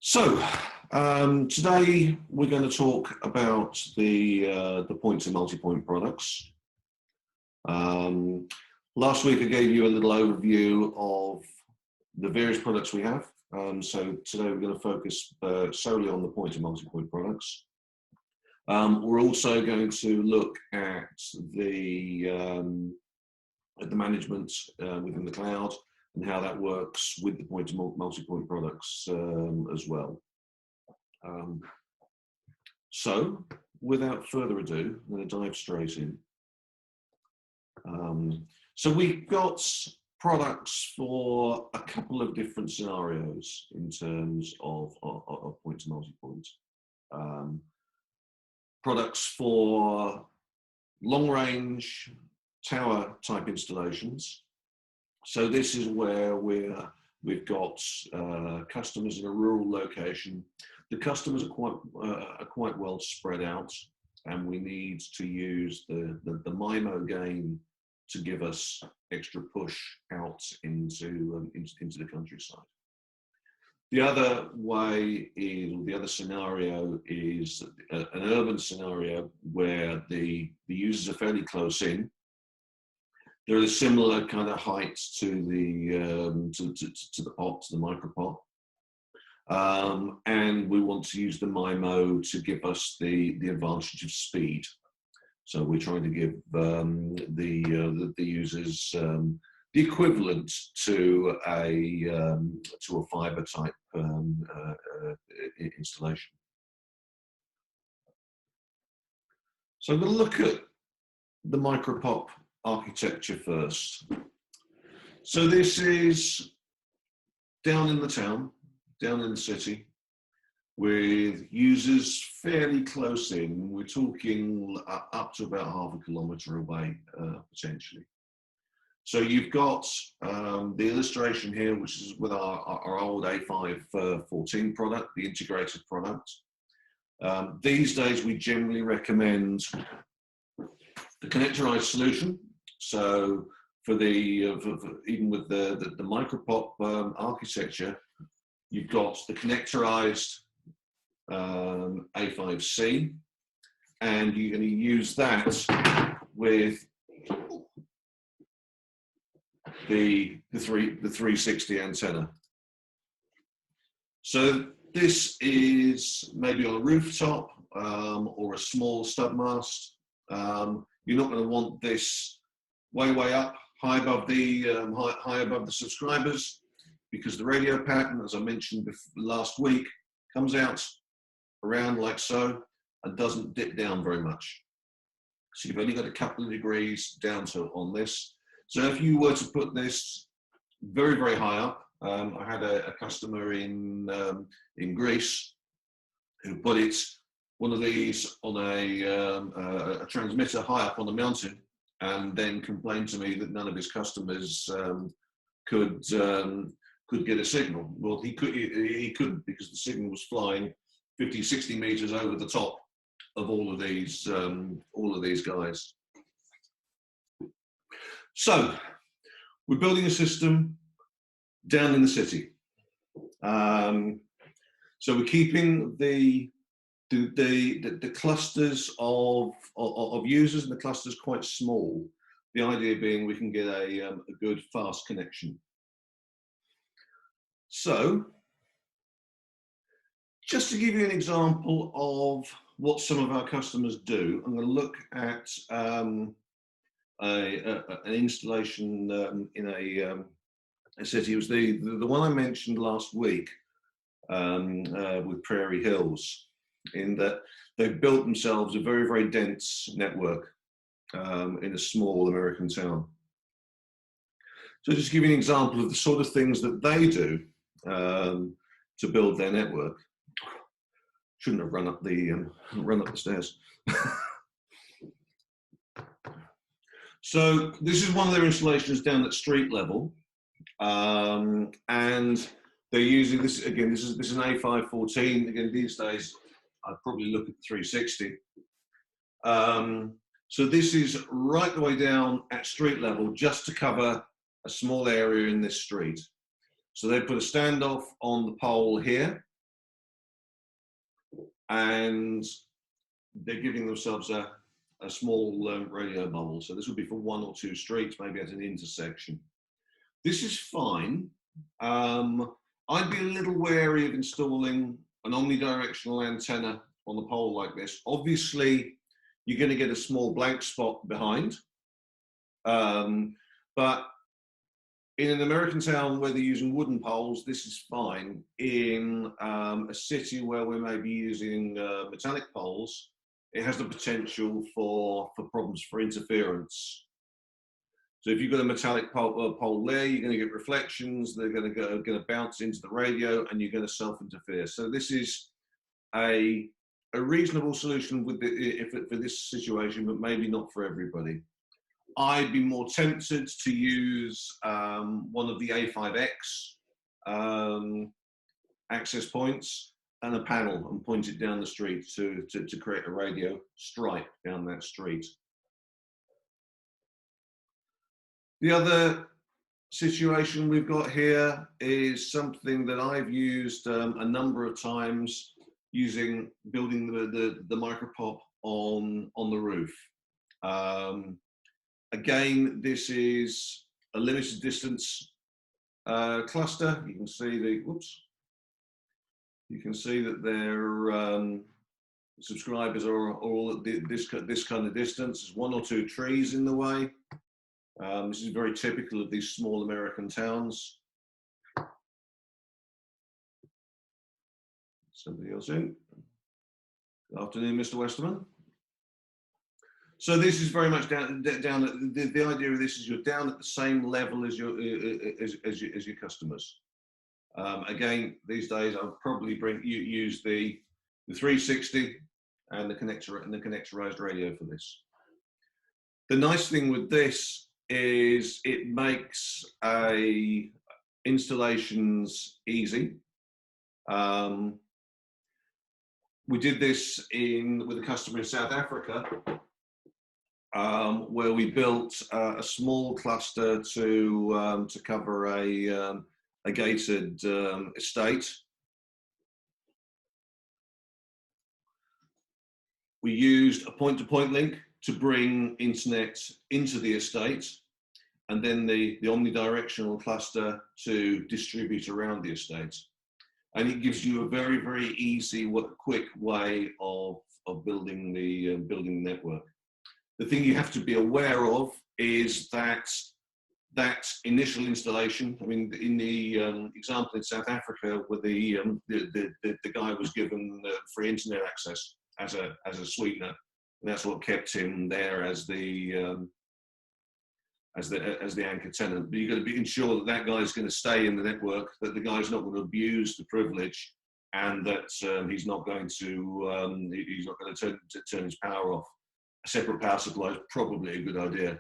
So today we're going to talk about the point and multi-point products. Last week I gave you a little overview of the various products we have. So today we're going to focus solely on the point and multi-point products. We're also going to look at the management within the cloud and how that works with the point and multi-point products as well. So without further ado, I'm going to dive straight in. So we've got products for a couple of different scenarios in terms of point and multi-point. Products for long-range tower type installations. So this is where we've got customers in a rural location. The customers are quite well spread out, and we need to use the MIMO gain to give us extra push out into the countryside. The other way is, or the other scenario is an urban scenario where the users are fairly close in. They're a similar kind of height to the pot, to the micropot, and we want to use the MIMO to give us the advantage of speed. So we're trying to give the users the equivalent to a fiber type installation. So I'm going to look at the micropop architecture first. So this is down in the town, down in the city, with users fairly close in. We're talking up to about half a kilometre away, potentially. So you've got the illustration here, which is with our old A514 product, the integrated product. These days, we generally recommend the connectorized solution. So for even with the micropop architecture, you've got the connectorized A5C, and you're going to use that with the 360 antenna. So this is maybe on a rooftop or a small stub mast. You're not going to want this way up, high above the subscribers, because the radio pattern, as I mentioned last week, comes out around like so and doesn't dip down very much. So you've only got a couple of degrees down to on this. So if you were to put this very, very high up, I had a customer in Greece who put one of these on a transmitter high up on the mountain, and then complained to me that none of his customers could get a signal. Well, he couldn't, because the signal was flying 50, 60 meters over the top of all of these guys. So we're building a system down in the city. So we're keeping the clusters of users and the clusters quite small. The idea being we can get a good fast connection. So just to give you an example of what some of our customers do, I'm going to look at an installation in a city. It was the one I mentioned last week with Prairie Hills, in that they've built themselves a very, very dense network in a small American town. So just to give you an example of the sort of things that they do to build their network. Shouldn't have run up the stairs. So this is one of their installations down at street level, and they're using this again. This is an A514. Again, these days I'd probably look at the 360. So this is right the way down at street level, just to cover a small area in this street. So they put a standoff on the pole here, and they're giving themselves a small radio bubble. So this would be for 1 or 2 streets, maybe at an intersection. This is fine. I'd be a little wary of installing an omnidirectional antenna on the pole like this. Obviously, you're going to get a small blank spot behind. But in an American town where they're using wooden poles, this is fine. In a city where we may be using metallic poles, it has the potential for problems, for interference. So if you've got a metallic pole there, you're going to get reflections. They're going to bounce into the radio, and you're going to self-interfere. So this is a reasonable solution for this situation, but maybe not for everybody. I'd be more tempted to use one of the A5X access points and a panel and point it down the street to create a radio stripe down that street. The other situation we've got here is something that I've used a number of times, building the micropop on the roof. Again, this is a limited distance cluster. You can see that their subscribers are all at this kind of distance. There's 1 or 2 trees in the way. This is very typical of these small American towns. Somebody else in. Good afternoon, Mr. Westerman. So this is very much down at the idea of this is you're down at the same level as your customers. Again, these days I'll probably use the 360 and the connectorized radio for this. The nice thing with this is it makes installations easy. We did this with a customer in South Africa, where we built a small cluster to cover a gated estate. We used a point-to-point link to bring internet into the estate, and then the omnidirectional cluster to distribute around the estate. And it gives you a very, very easy, quick way of building the network. The thing you have to be aware of is that initial installation. I mean, in the example in South Africa, where the guy was given free internet access as a sweetener, and that's what kept him there as the anchor tenant. But you've got to ensure that that guy's going to stay in the network, that the guy's not going to abuse the privilege, and that he's not going to turn his power off. A separate power supply is probably a good idea.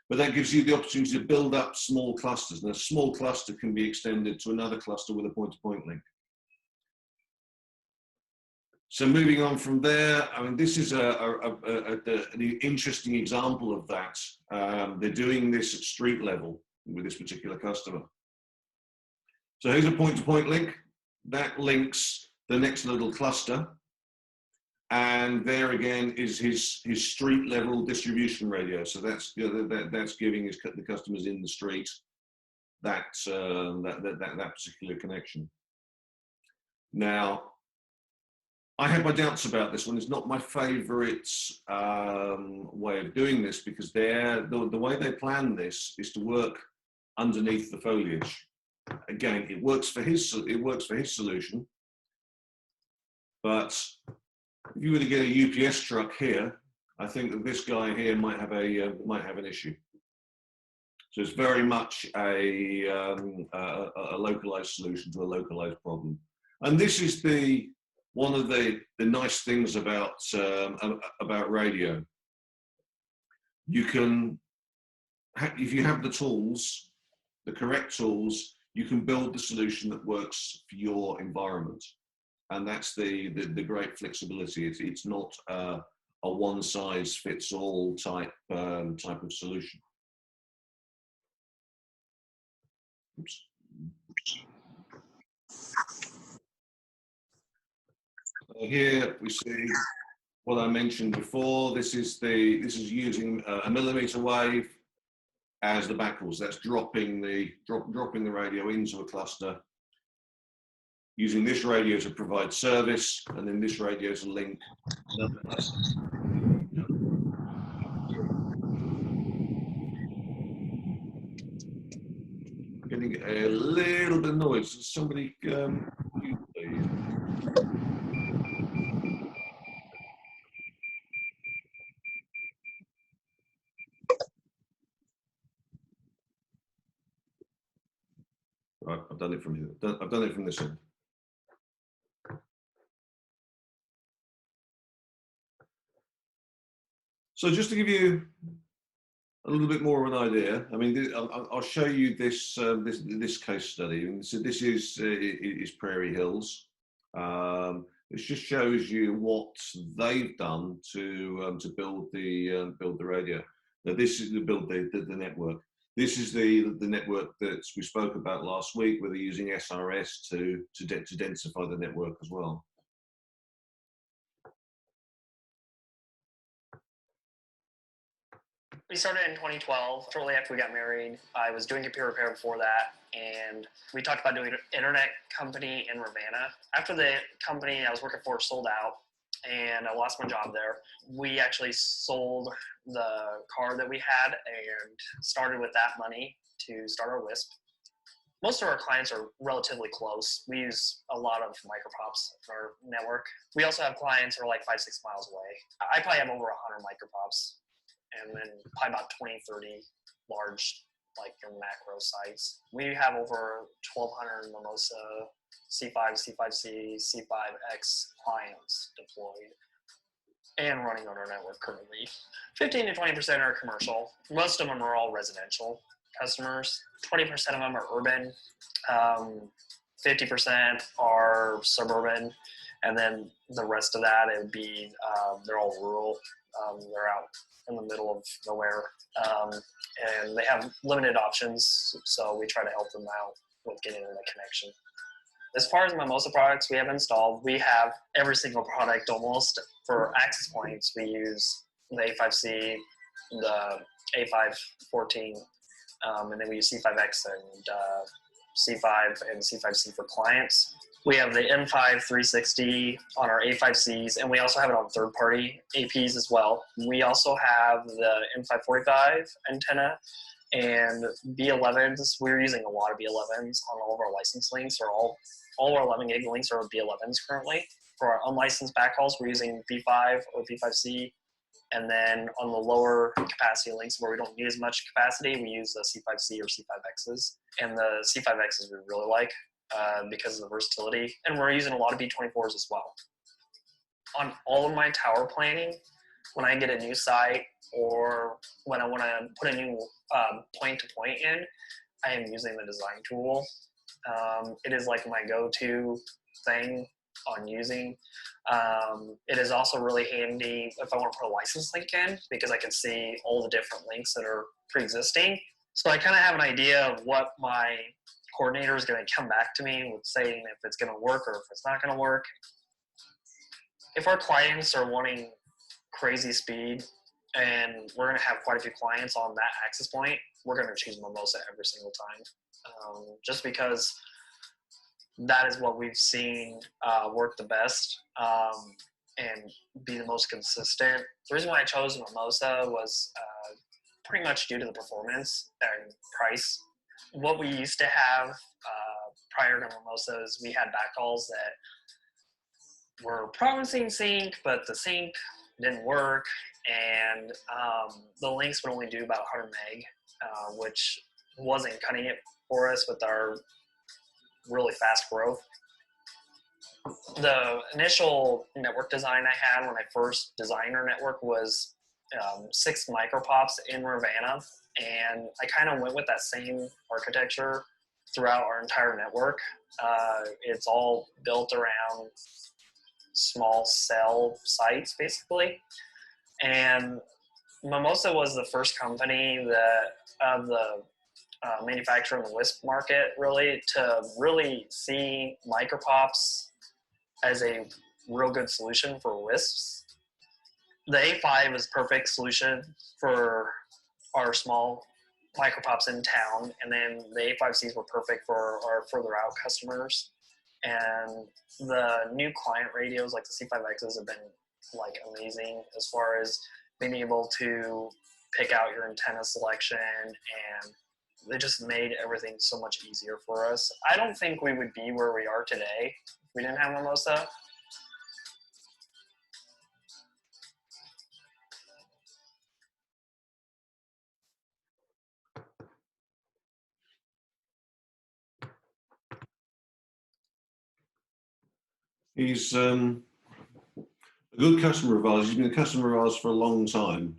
But that gives you the opportunity to build up small clusters, and a small cluster can be extended to another cluster with a point-to-point link. So moving on from there, I mean, this is an interesting example of that. They're doing this at street level with this particular customer. So here's a point-to-point link. That links the next little cluster. And there again is his street level distribution radio. So that's giving the customers in the street that particular connection. Now, I have my doubts about this one. It's not my favorite way of doing this, because the way they plan this is to work underneath the foliage. Again, it works for his solution, but if you were to get a UPS truck here, I think that this guy here might have an issue. So it's very much a localized solution to a localized problem. And this is one of the nice things about radio. You can, if you have the tools, the correct tools, you can build the solution that works for your environment. And that's the great flexibility. It's not a one-size-fits-all type of solution. Oops. Here we see what I mentioned before. This is using a millimeter wave as the backhaul. So that's dropping the radio into a cluster, using this radio to provide service, and then this radio to link another cluster. Getting a little bit of noise. Somebody, please. Right, I've done it from here. I've done it from this end. So just to give you a little bit more of an idea, I mean, I'll show you this this case study. And so this is Prairie Hills. It just shows you what they've done to build the radio. Now this is to build the network. This is the network that we spoke about last week, where they're using SRS to densify the network as well. We started in 2012, shortly after we got married. I was doing computer repair before that, and we talked about doing an internet company in Ravenna. After the company I was working for sold out, and I lost my job there, we actually sold the car that we had and started with that money to start our WISP. Most of our clients are relatively close. We use a lot of micropops in our network. We also have clients who are like 5-6 miles away. I probably have over 100 micropops, and then probably about 20, 30 large, like your macro sites. We have over 1,200 Mimosa C5, C5C, C5X clients deployed and running on our network currently. 15 to 20% are commercial. Most of them are all residential customers. 20% of them are urban. 50% are suburban. And then the rest of that, it would be, they're all rural. They're out in the middle of nowhere. And they have limited options, so we try to help them out with getting the connection. As far as Mimosa products we have installed, we have every single product almost. For access points, we use the A5C, the A514, and then we use C5X and C5 and C5C for clients. We have the M5 360 on our A5Cs, and we also have it on third-party APs as well. We also have the M545 antenna and B11s. We're using a lot of B11s on all of our license links, or all our 11 gig links are B11s currently. For our unlicensed backhauls, we're using B5 or B5C. And then on the lower capacity links where we don't need as much capacity, we use the C5C or C5Xs. And the C5Xs we really like because of the versatility. And we're using a lot of B24s as well. On all of my tower planning, when I get a new site or when I want to put a new point-to-point in, I am using the design tool. It is like my go-to thing on using. It is also really handy if I want to put a license link in, because I can see all the different links that are pre-existing. So I kind of have an idea of what my coordinator is going to come back to me with, saying if it's going to work or if it's not going to work. If our clients are wanting crazy speed, and we're going to have quite a few clients on that access point, we're going to choose Mimosa every single time. Just because that is what we've seen work the best and be the most consistent. The reason why I chose Mimosa was pretty much due to the performance and price. What we used to have prior to Mimosa is we had backhauls that were promising sync, but the sync didn't work, and the links would only do about 100 meg, which wasn't cutting it for us with our really fast growth. The initial network design I had when I first designed our network was 6 micropops in Ravenna, and I kind of went with that same architecture throughout our entire network. It's all built around small cell sites, basically. And Mimosa was the first company that of the manufacturer in the WISP market really to really see micropops as a real good solution for WISPs. The A5 is perfect solution for our small micropops in town, and then the A5Cs were perfect for our further out customers. And the new client radios like the C5Xs have been like amazing as far as being able to pick out your antenna selection, and they just made everything so much easier for us. I don't think we would be where we are today if we didn't have Mimosa. He's a good customer of ours. He's been a customer of ours for a long time.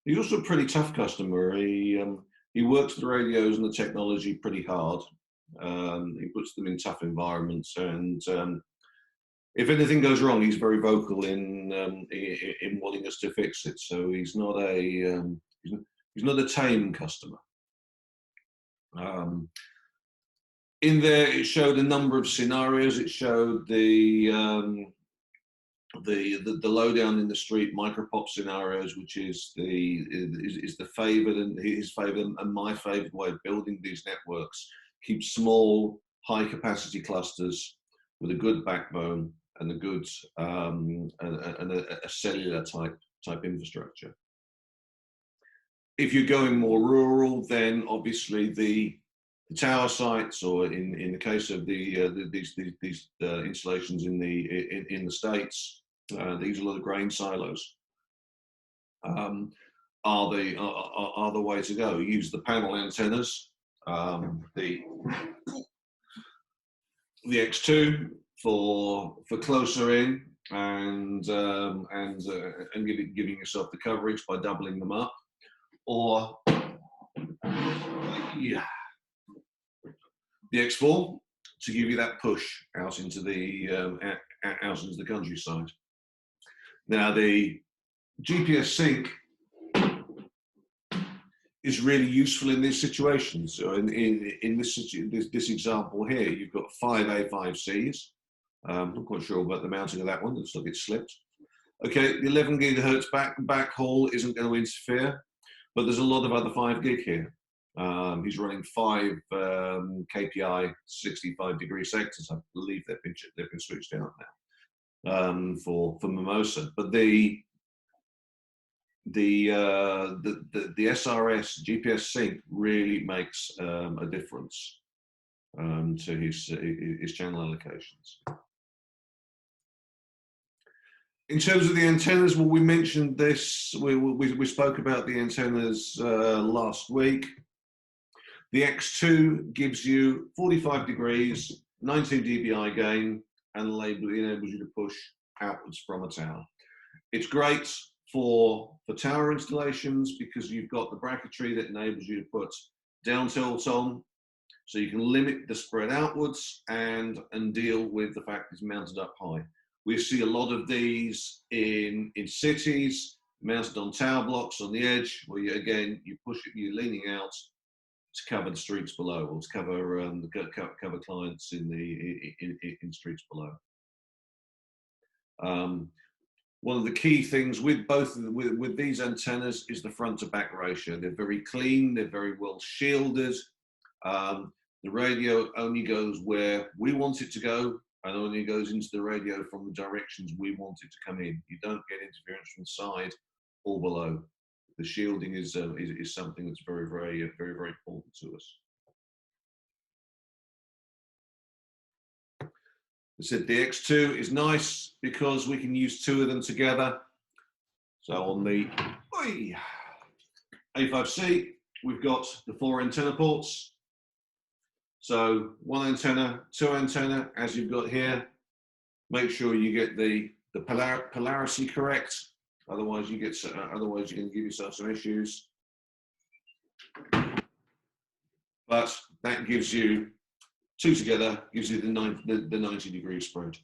He's also a pretty tough customer. He works the radios and the technology pretty hard. He puts them in tough environments, and if anything goes wrong, he's very vocal in wanting us to fix it. So he's not a tame customer. In there, it showed a number of scenarios. It showed the lowdown in the street micropop scenarios, which is the favored and his favored and my favored way of building these networks. Keep small, high capacity clusters with a good backbone and a good a cellular type infrastructure. If you're going more rural, then obviously the tower sites, or in the case of these installations in the States, these little grain silos are the way to go. Use the panel antennas, the X2 for closer in, and giving yourself the coverage by doubling them up, or the X4 to give you that push out into the countryside. Now the GPS sync is really useful in these situations. So in this example here, you've got 5 A5Cs. I'm not quite sure about the mounting of that one. It looks like it slipped. Okay, the 11 gigahertz backhaul isn't going to interfere, but there's a lot of other 5 gig here. He's running 5 KPI 65-degree sectors. I believe they've been switched out now for Mimosa. But the SRS GPS sync really makes a difference to his channel allocations. In terms of the antennas, well, we mentioned this. We spoke about the antennas last week. The X2 gives you 45 degrees, 19 dBi gain, and enables you to push outwards from a tower. It's great for tower installations because you've got the bracketry that enables you to put down tilt on, so you can limit the spread outwards and deal with the fact it's mounted up high. We see a lot of these in cities, mounted on tower blocks on the edge, where you push it, you're leaning out to cover the streets below, or to cover clients in streets below. One of the key things with with these antennas is the front to back ratio. They're very clean, they're very well shielded. The radio only goes where we want it to go, and only goes into the radio from the directions we want it to come in. You don't get interference from the side or below. The shielding is something that's very important to us. I said the X2 is nice because we can use 2 of them together. So on the A5C, we've got the 4 antenna ports. So 1 antenna, 2 antenna, as you've got here. Make sure you get the polarity correct. Otherwise, you're going to give yourself some issues. But that gives you 2 together, gives you the 90-degree spread.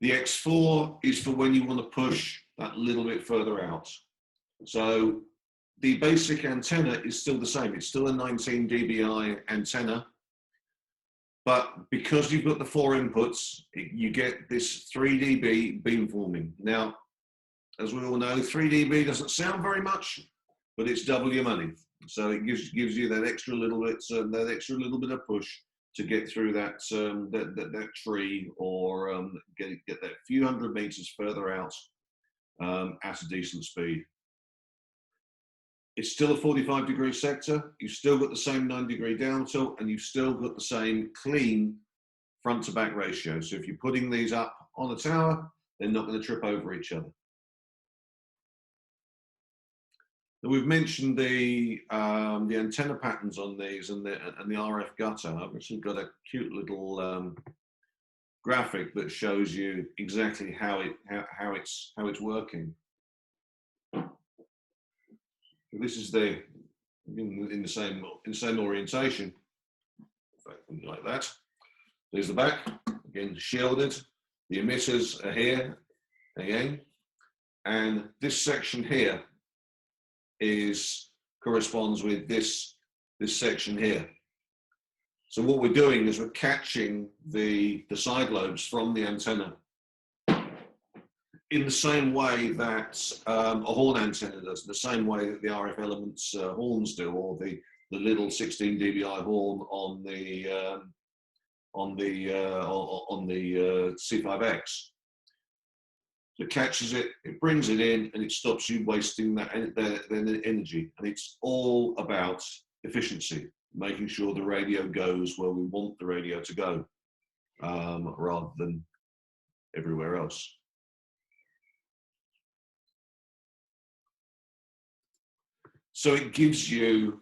The X4 is for when you want to push that little bit further out. So the basic antenna is still the same. It's still a 19 dBi antenna. But because you've got the 4 inputs, you get this 3 dB beamforming. Now, as we all know, 3 dB doesn't sound very much, but it's double your money. So it gives you that extra little bit, of push to get through that that tree, or get that few hundred meters further out at a decent speed. It's still a 45-degree sector. You've still got the same 9-degree down tilt, and you've still got the same clean front to back ratio. So if you're putting these up on a tower, they're not going to trip over each other. Now, we've mentioned the antenna patterns on these and the RF gutter. I've actually got a cute little graphic that shows you exactly how it's working. This is in the same orientation, like that. There's the back, again shielded. The emitters are here again, and this section here corresponds with this section here. So what we're doing is we're catching the side lobes from the antenna in the same way that a horn antenna does, the same way that the RF Elements horns do, or the little 16 dBi horn on the C5X. So it catches it, it brings it in, and it stops you wasting that energy. And it's all about efficiency, making sure the radio goes where we want the radio to go, rather than everywhere else. So it gives you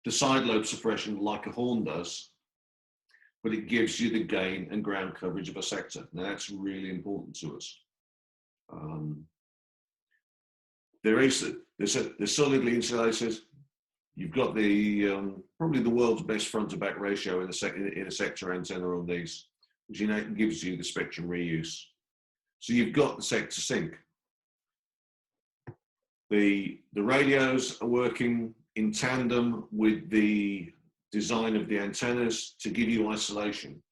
the side lobe suppression like a horn does, but it gives you the gain and ground coverage of a sector. Now that's really important to us. They're solidly insulated. You've got the probably the world's best front to back ratio in a sector antenna on these, which gives you the spectrum reuse. So you've got the sector sync. The radios are working in tandem with the design of the antennas to give you isolation.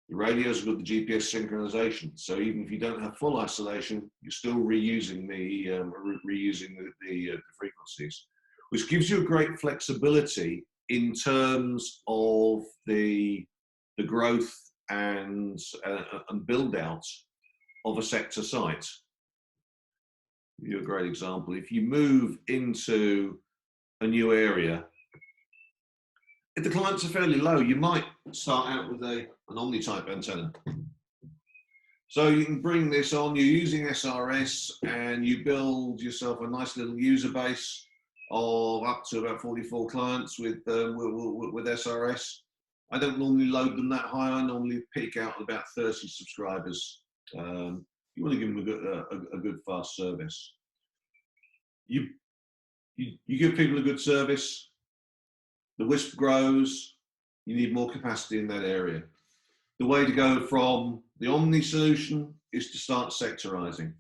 The radios have got the GPS synchronization, so even if you don't have full isolation, you're still reusing the frequencies, which gives you a great flexibility in terms of the growth and build out of a sector site. Give you a great example. If you move into a new area, if the clients are fairly low, you might start out with an Omni-type antenna. So you can bring this on, you're using SRS, and you build yourself a nice little user base of up to about 44 clients with SRS. I don't normally load them that high. I normally peak out at about 30 subscribers. You want to give them a good fast service. You give people a good service, the WISP grows, you need more capacity in that area. The way to go from the Omni solution is to start sectorizing.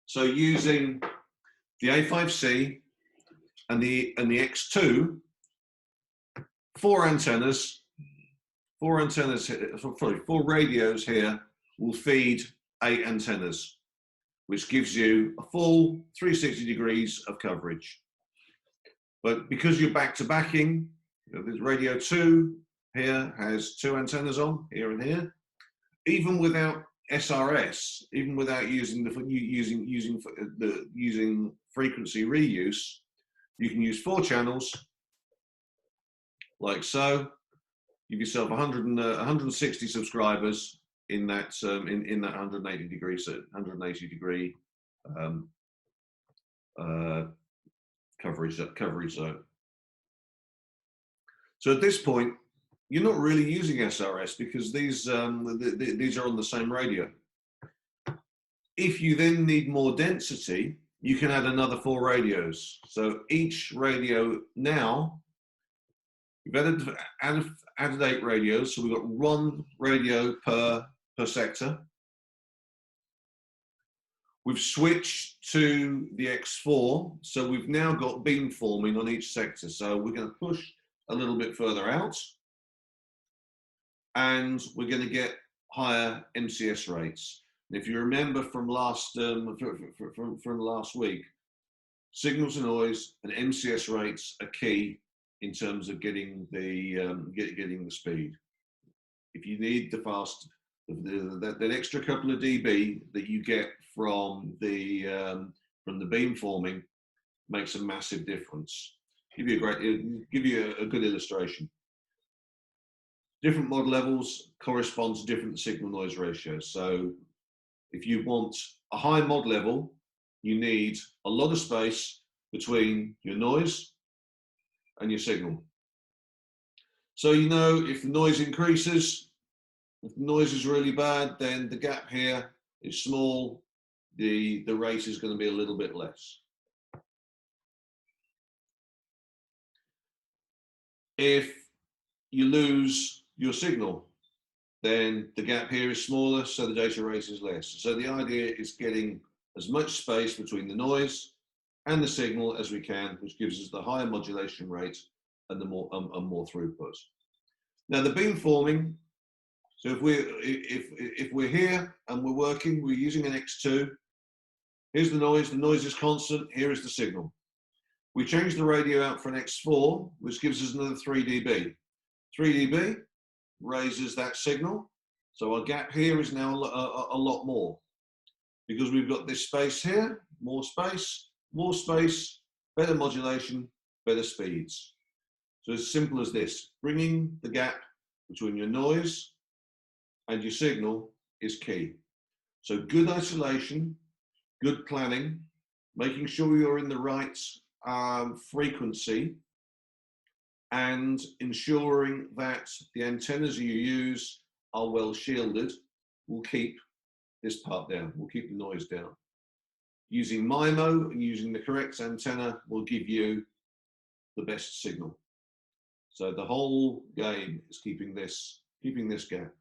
So using the A5C and the X2, four radios here will feed 8 antennas, which gives you a full 360 degrees of coverage. But because you're back-to-backing, there's radio 2 here has 2 antennas on, here and here. Even without SRS, even without using frequency reuse, you can use 4 channels, like so. Give yourself 160 subscribers in that 180 degree coverage zone. So at this point, you're not really using SRS because these are on the same radio. If you then need more density, you can add another 4 radios. So each radio now, we've added 8 radios, so we've got 1 radio per sector. We've switched to the X4, so we've now got beam forming on each sector. So we're going to push a little bit further out. and we're going to get higher MCS rates. And if you remember from last from last week, signal to noise and MCS rates are key in terms of getting the getting the speed. If you need the fast, that extra couple of dB that you get from the beamforming makes a massive difference. Give you a good illustration. Different mod levels correspond to different signal noise ratios. So if you want a high mod level, you need a lot of space between your noise and your signal. So you know if the noise increases, if the noise is really bad, then the gap here is small, the rate is going to be a little bit less. If you lose your signal, then the gap here is smaller, so the data rate is less. So the idea is getting as much space between the noise and the signal as we can, which gives us the higher modulation rate and the more throughput. Now the beamforming, so if we're here and we're working, we're using an X2. Here's the noise is constant, here is the signal. We change the radio out for an X4, which gives us another 3 dB. 3 dB raises that signal, so our gap here is now a lot more, because we've got this space here, more space, better modulation, better speeds. So as simple as this, bringing the gap between your noise and your signal is key. So good isolation, good planning, making sure you're in the right frequency, and ensuring that the antennas you use are well shielded will keep this part down, will keep the noise down. Using MIMO and using the correct antenna will give you the best signal. So the whole game is keeping this gap.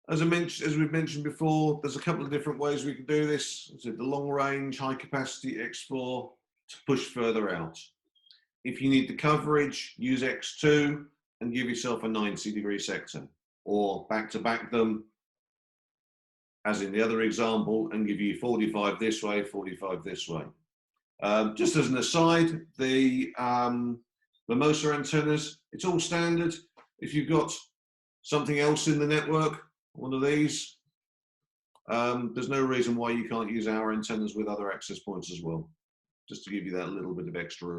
As we've mentioned before, there's a couple of different ways we can do this. So the long range, high capacity X4 to push further out. If you need the coverage, use X2 and give yourself a 90-degree sector, or back-to-back them, as in the other example, and give you 45 this way, 45 this way. Just as an aside, the Mimosa antennas, it's all standard. If you've got something else in the network, one of these, there's no reason why you can't use our antennas with other access points as well, just to give you that little bit of extra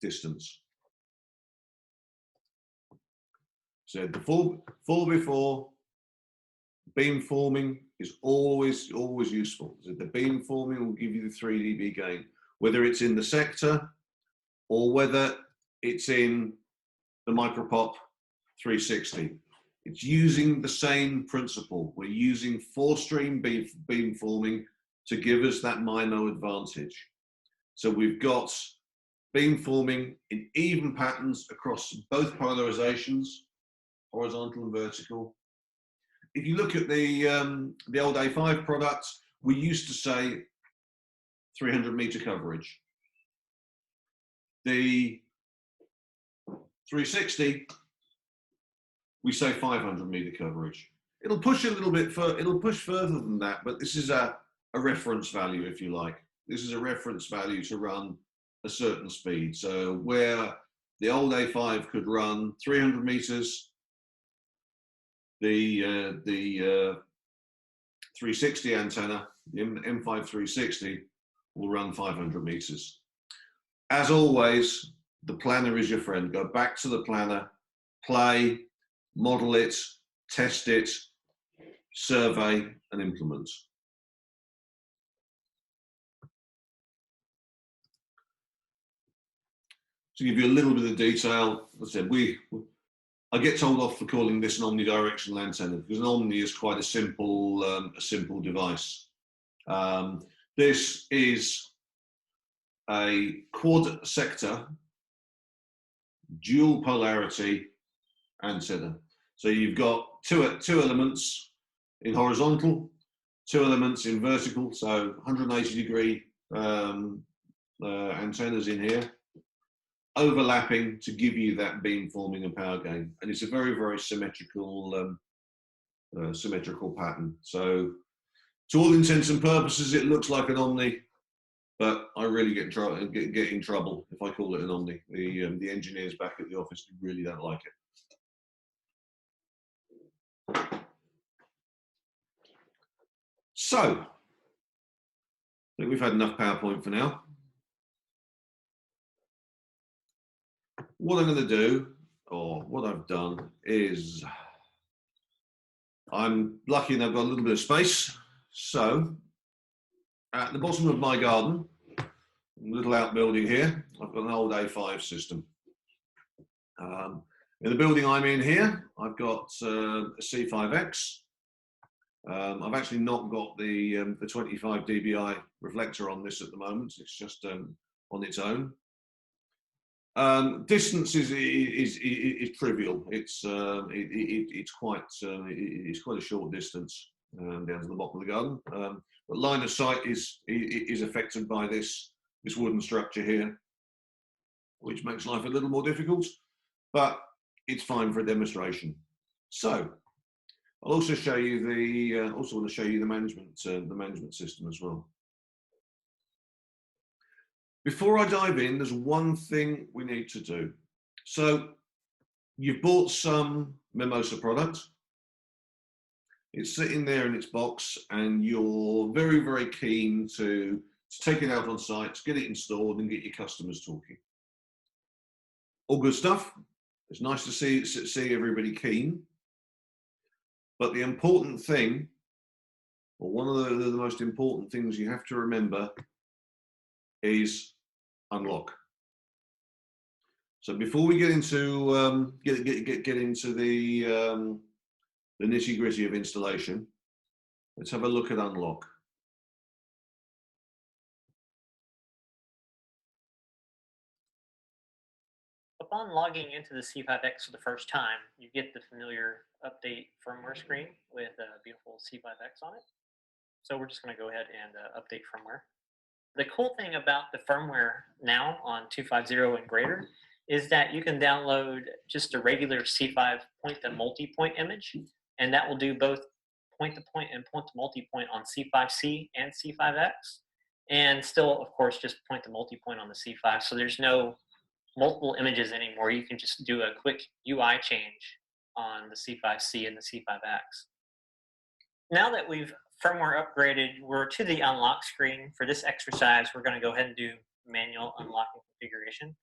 distance. So the four before, beamforming is always useful. So the beamforming will give you the 3 dB gain, whether it's in the sector or whether it's in the micropop 360. It's using the same principle. We're using 4-stream beamforming to give us that MIMO advantage. So we've got beamforming in even patterns across both polarizations, horizontal and vertical. If you look at the old A5 products, we used to say 300-meter coverage. The 360, we say 500-meter coverage. It'll push a little bit further. It'll push further than that, but this is a reference value, if you like. This is a reference value to run a certain speed. So where the old A5 could run 300 meters, the 360 antenna, the M5 360, will run 500 meters. As always, the planner is your friend. Go back to the planner, play, model it, test it, survey, and implement. To give you a little bit of detail, as I said, I get told off for calling this an omnidirectional antenna because an omni is quite a simple device. This is a quad sector dual polarity antenna. So you've got two elements in horizontal, 2 elements in vertical, so 180 degree antennas in here, overlapping to give you that beamforming and power gain. And it's a very, very symmetrical pattern. So to all intents and purposes, it looks like an Omni, but I really get in trouble if I call it an Omni. The engineers back at the office really don't like it. So I think we've had enough PowerPoint for now. What I'm going to do, or what I've done, is I'm lucky and I've got a little bit of space. So at the bottom of my garden, a little outbuilding here, I've got an old A5 system. In the building I'm in here, I've got a C5X. I've actually not got the 25 dBi reflector on this at the moment. It's just on its own. Distance is trivial. It's quite a short distance down to the bottom of the garden. But line of sight is affected by this wooden structure here, which makes life a little more difficult, but it's fine for a demonstration. So I'll also show you the management system as well. Before I dive in, there's one thing we need to do. So you've bought some Mimosa product. It's sitting there in its box, and you're very, very keen to take it out on site, to get it installed, and get your customers talking. All good stuff. It's nice to see everybody keen. But the important thing, or one of the most important things you have to remember, is unlock. So before we get into get into the nitty-gritty of installation, let's have a look at unlock. Upon logging into the C5X for the first time, you get the familiar update firmware screen with a beautiful C5X on it. So we're just going to go ahead and update firmware. The cool thing about the firmware now on 2.5.0 and greater is that you can download just a regular C5 point-to-multipoint image, and that will do both point-to-point and point-to-multipoint on C5C and C5X, and still, of course, just point-to-multipoint on the C5. So there's no multiple images anymore. You can just do a quick UI change on the C5C and the C5X. Now that we've firmware upgraded, we're to the unlock screen. For this exercise, we're going to go ahead and do manual unlocking configuration.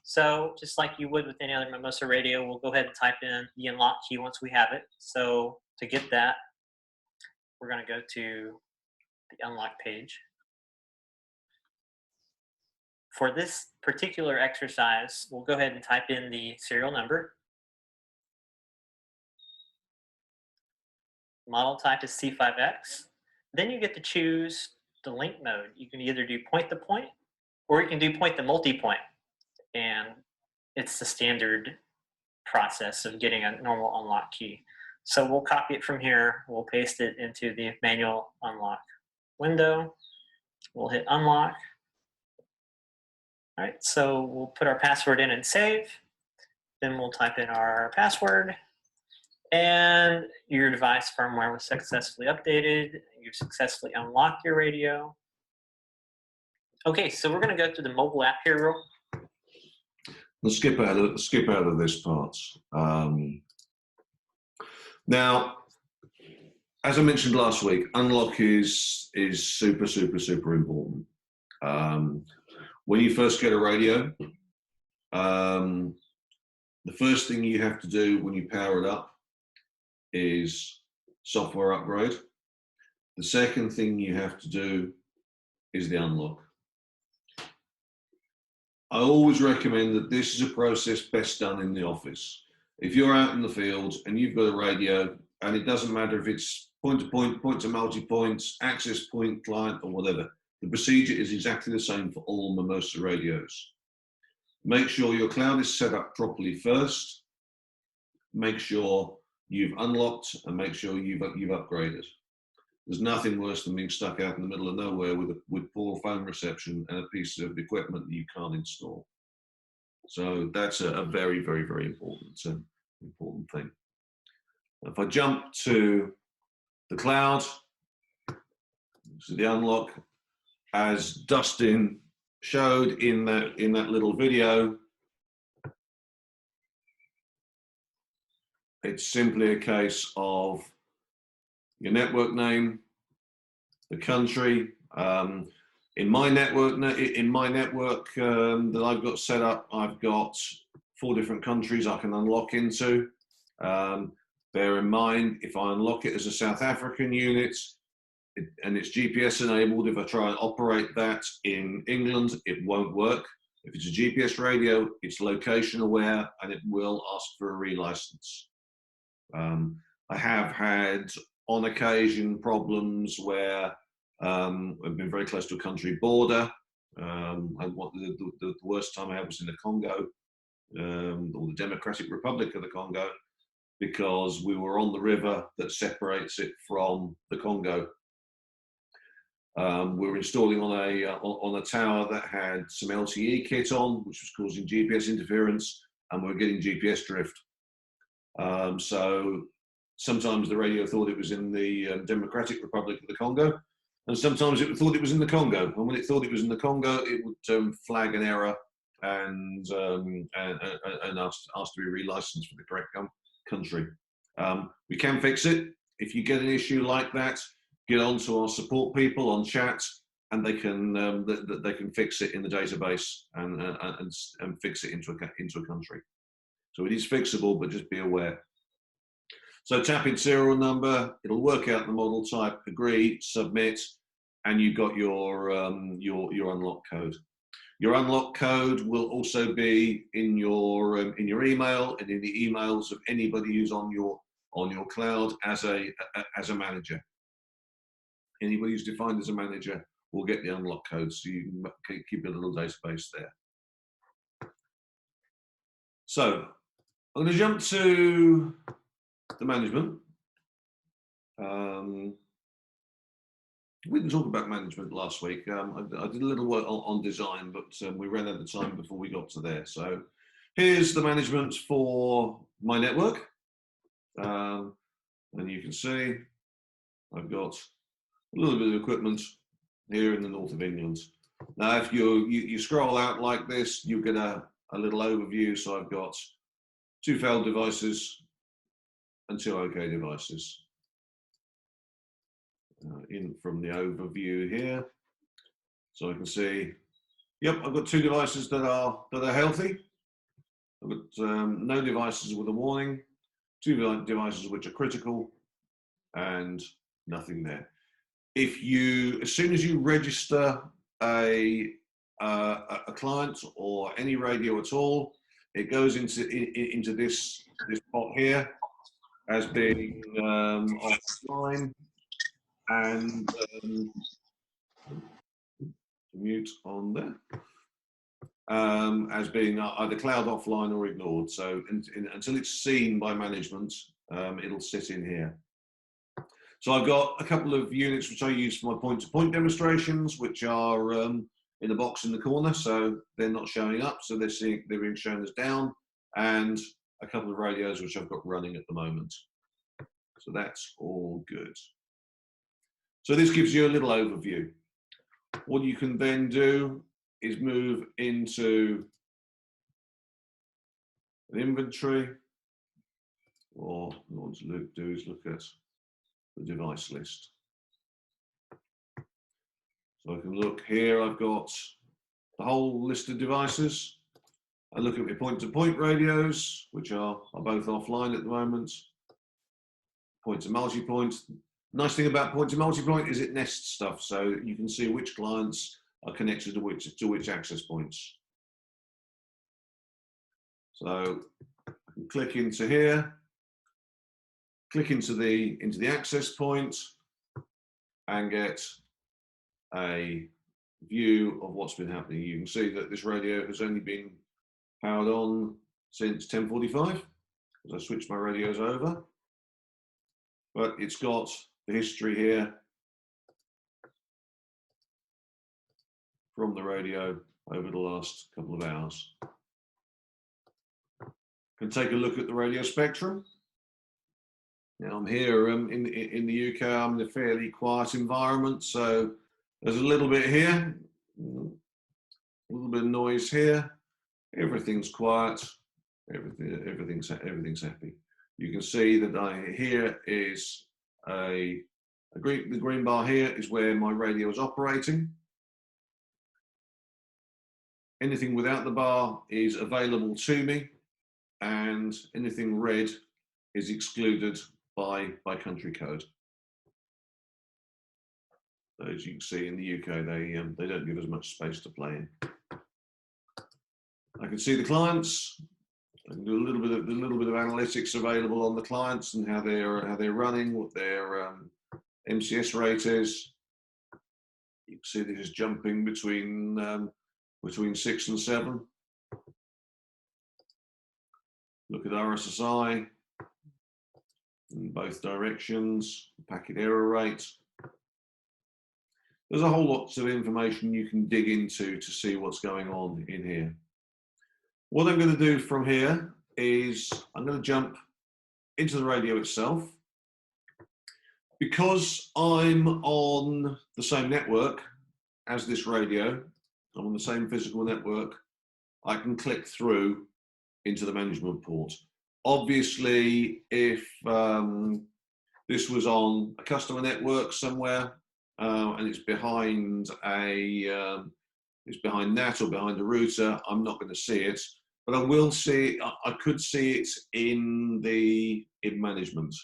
So just like you would with any other Mimosa radio, we'll go ahead and type in the unlock key once we have it. So to get that, we're going to go to the unlock page. For this particular exercise, we'll go ahead and type in the serial number. Model type is C5X. Then you get to choose the link mode. You can either do point-to-point, or you can do point-to-multipoint. And it's the standard process of getting a normal unlock key. So we'll copy it from here. We'll paste it into the manual unlock window. We'll hit unlock. All right, so we'll put our password in and save. Then we'll type in our password. And your device firmware was successfully updated. You've successfully unlocked your radio. Okay, so we're going to go to the mobile app here. Let's skip out of this part. Now, as I mentioned last week, unlock is super important. When you first get a radio, the first thing you have to do when you power it up is software upgrade. The second thing you have to do is the unlock. I always recommend that this is a process best done in the office. If you're out in the field and you've got a radio, and it doesn't matter if it's point-to-point, point-to-multipoint, access point, client, or whatever, the procedure is exactly the same for all Mimosa radios. Make sure your cloud is set up properly first. Make sure you've unlocked, and make sure you've upgraded. There's nothing worse than being stuck out in the middle of nowhere with poor phone reception and a piece of equipment that you can't install. So that's a very, very, very important thing. If I jump to the cloud, so the unlock, as Dustin showed in that little video, it's simply a case of your network name, the country. In my network that I've got set up, I've got 4 different countries I can unlock into. Bear in mind, if I unlock it as a South African unit and it's GPS enabled, if I try and operate that in England, it won't work. If it's a GPS radio, it's location aware and it will ask for a relicense. I have had on occasion problems where I've been very close to a country border. The worst time I had was in the Congo, or the Democratic Republic of the Congo, because we were on the river that separates it from the Congo. We were installing on a tower that had some LTE kit on, which was causing GPS interference, and we were getting GPS drift. So sometimes the radio thought it was in the Democratic Republic of the Congo, and sometimes it thought it was in the Congo. And when it thought it was in the Congo, it would flag an error and ask to be relicensed for the correct country. We can fix it. If you get an issue like that, get on to our support people on chat, and they can fix it in the database and fix it into a country. So it is fixable, but just be aware. So tap in serial number, it'll work out the model type, agree, submit, and you've got your unlock code. Your unlock code will also be in your email and in the emails of anybody who's on your cloud as a manager. Anybody who's defined as a manager will get the unlock code, so you can keep a little database there. So I'm going to jump to the management. We didn't talk about management last week. I did a little work on design, but we ran out of time before we got to there. So here's the management for my network. And you can see I've got a little bit of equipment here in the north of England. Now, if you scroll out like this, you get a little overview. So I've got 2 failed devices and 2 OK devices. In from the overview here, so I can see, yep, I've got 2 devices that are healthy. I've got no devices with a warning, 2 devices which are critical, and nothing there. As soon as you register a client or any radio at all, it goes into this pot here as being offline. And mute on there as being either cloud offline or ignored. So until it's seen by management, it'll sit in here. So I've got a couple of units which I use for my point-to-point demonstrations, which are in the box in the corner, so they're not showing up, so they're being shown as down, and a couple of radios which I've got running at the moment. So that's all good. So this gives you a little overview. What you can then do is move into an inventory, or what I want to do is look at the device list. So I can look here, I've got the whole list of devices. I look at my point-to-point radios, which are both offline at the moment. Point-to-multipoint. Nice thing about point-to-multipoint is it nests stuff, so you can see which clients are connected to which access points. So I can click into here, click into the access point, and get a view of what's been happening. You can see that this radio has only been powered on since 10:45, as I switched my radios over. But it's got the history here from the radio over the last couple of hours. Can take a look at the radio spectrum. Now I'm here in the UK. I'm in a fairly quiet environment, so there's a little bit here, a little bit of noise here. Everything's quiet. Everything's happy. You can see that here is the green bar here is where my radio is operating. Anything without the bar is available to me, and anything red is excluded by country code. So as you can see in the UK, they don't give us much space to play in. I can see the clients. I can do a little bit of analytics available on the clients and how they're running, what their MCS rate is. You can see this is jumping between 6 and 7. Look at RSSI in both directions, packet error rate. There's a whole lot of information you can dig into to see what's going on in here. What I'm going to do from here is I'm going to jump into the radio itself. Because I'm on the same network as this radio, I'm on the same physical network, I can click through into the management port. Obviously, if this was on a customer network somewhere and it's behind NAT or behind a router, I'm not going to see it, but I will see. I could see it in management.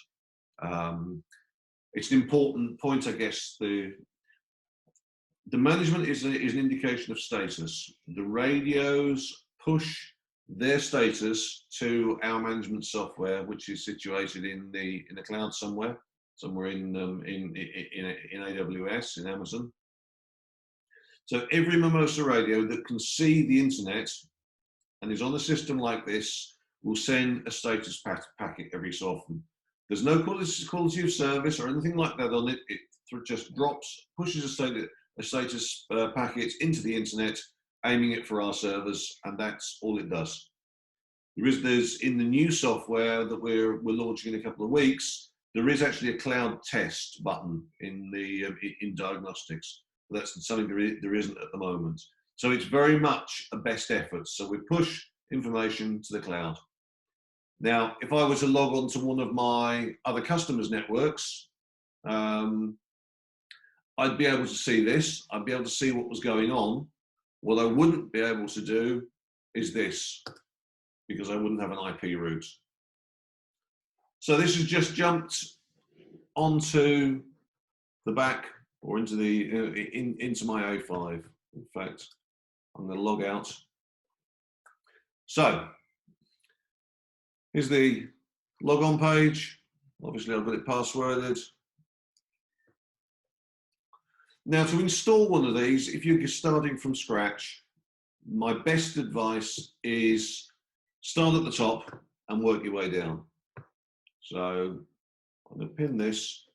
It's an important point, I guess. The management is an indication of status. The radios push their status to our management software, which is situated in the cloud somewhere in AWS, in Amazon. So every Mimosa radio that can see the internet and is on a system like this will send a status packet every so often. There's no quality of service or anything like that on it. It just pushes a status packet into the internet, aiming it for our servers, and that's all it does. There's in the new software that we're launching in a couple of weeks, there is actually a cloud test button in diagnostics. That's something there isn't at the moment. So it's very much a best effort. So we push information to the cloud. Now, if I were to log on to one of my other customers' networks, I'd be able to see this. I'd be able to see what was going on. What I wouldn't be able to do is this, because I wouldn't have an IP route. So this has just jumped onto the back or into my A5. In fact, I'm going to log out. So here's the logon page. Obviously, I've got it passworded. Now, to install one of these, if you're starting from scratch, my best advice is start at the top and work your way down. So I'm going to pin this.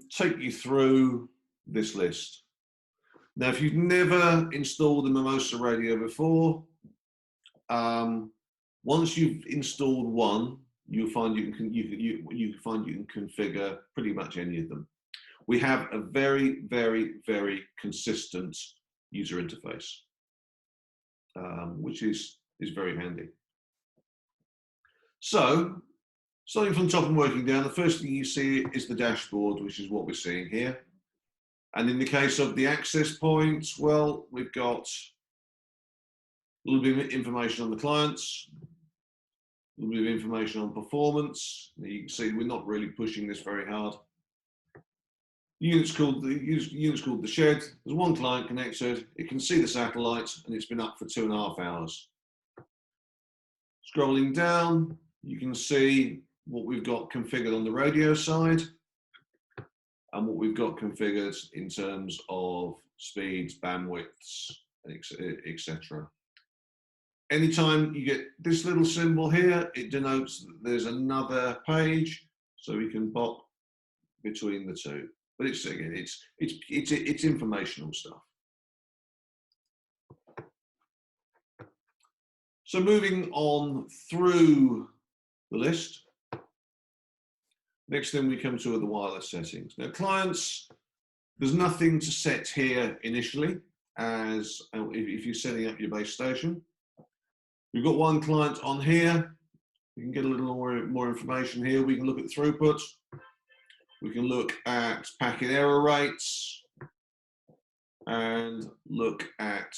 Take you through this list. Now, if you've never installed a Mimosa radio before, once you've installed one, you'll find you can configure pretty much any of them. We have a very, very, very consistent user interface, which is very handy. So, starting from the top and working down, the first thing you see is the dashboard, which is what we're seeing here. And in the case of the access points, well, we've got a little bit of information on the clients, a little bit of information on performance. You can see we're not really pushing this very hard. The unit's called the shed. There's one client connected. It can see the satellite, and it's been up for 2.5 hours. Scrolling down, you can see what we've got configured on the radio side and what we've got configured in terms of speeds, bandwidths, etc. Anytime you get this little symbol here, it denotes that there's another page, so we can pop between the two. But it's again, it's informational stuff. So moving on through the list. Next thing we come to are the wireless settings. Now clients, there's nothing to set here initially as if you're setting up your base station. We've got one client on here. You can get a little more information here. We can look at throughput. We can look at packet error rates and look at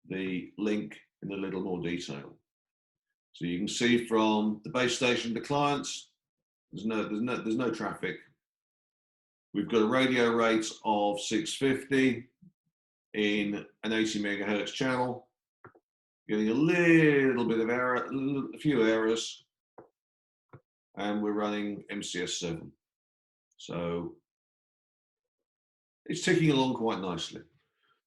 the link in a little more detail. So you can see from the base station to clients, there's no traffic. We've got a radio rate of 650 in an 80 megahertz channel. Getting a little bit of error, a few errors, and we're running MCS7. So it's ticking along quite nicely.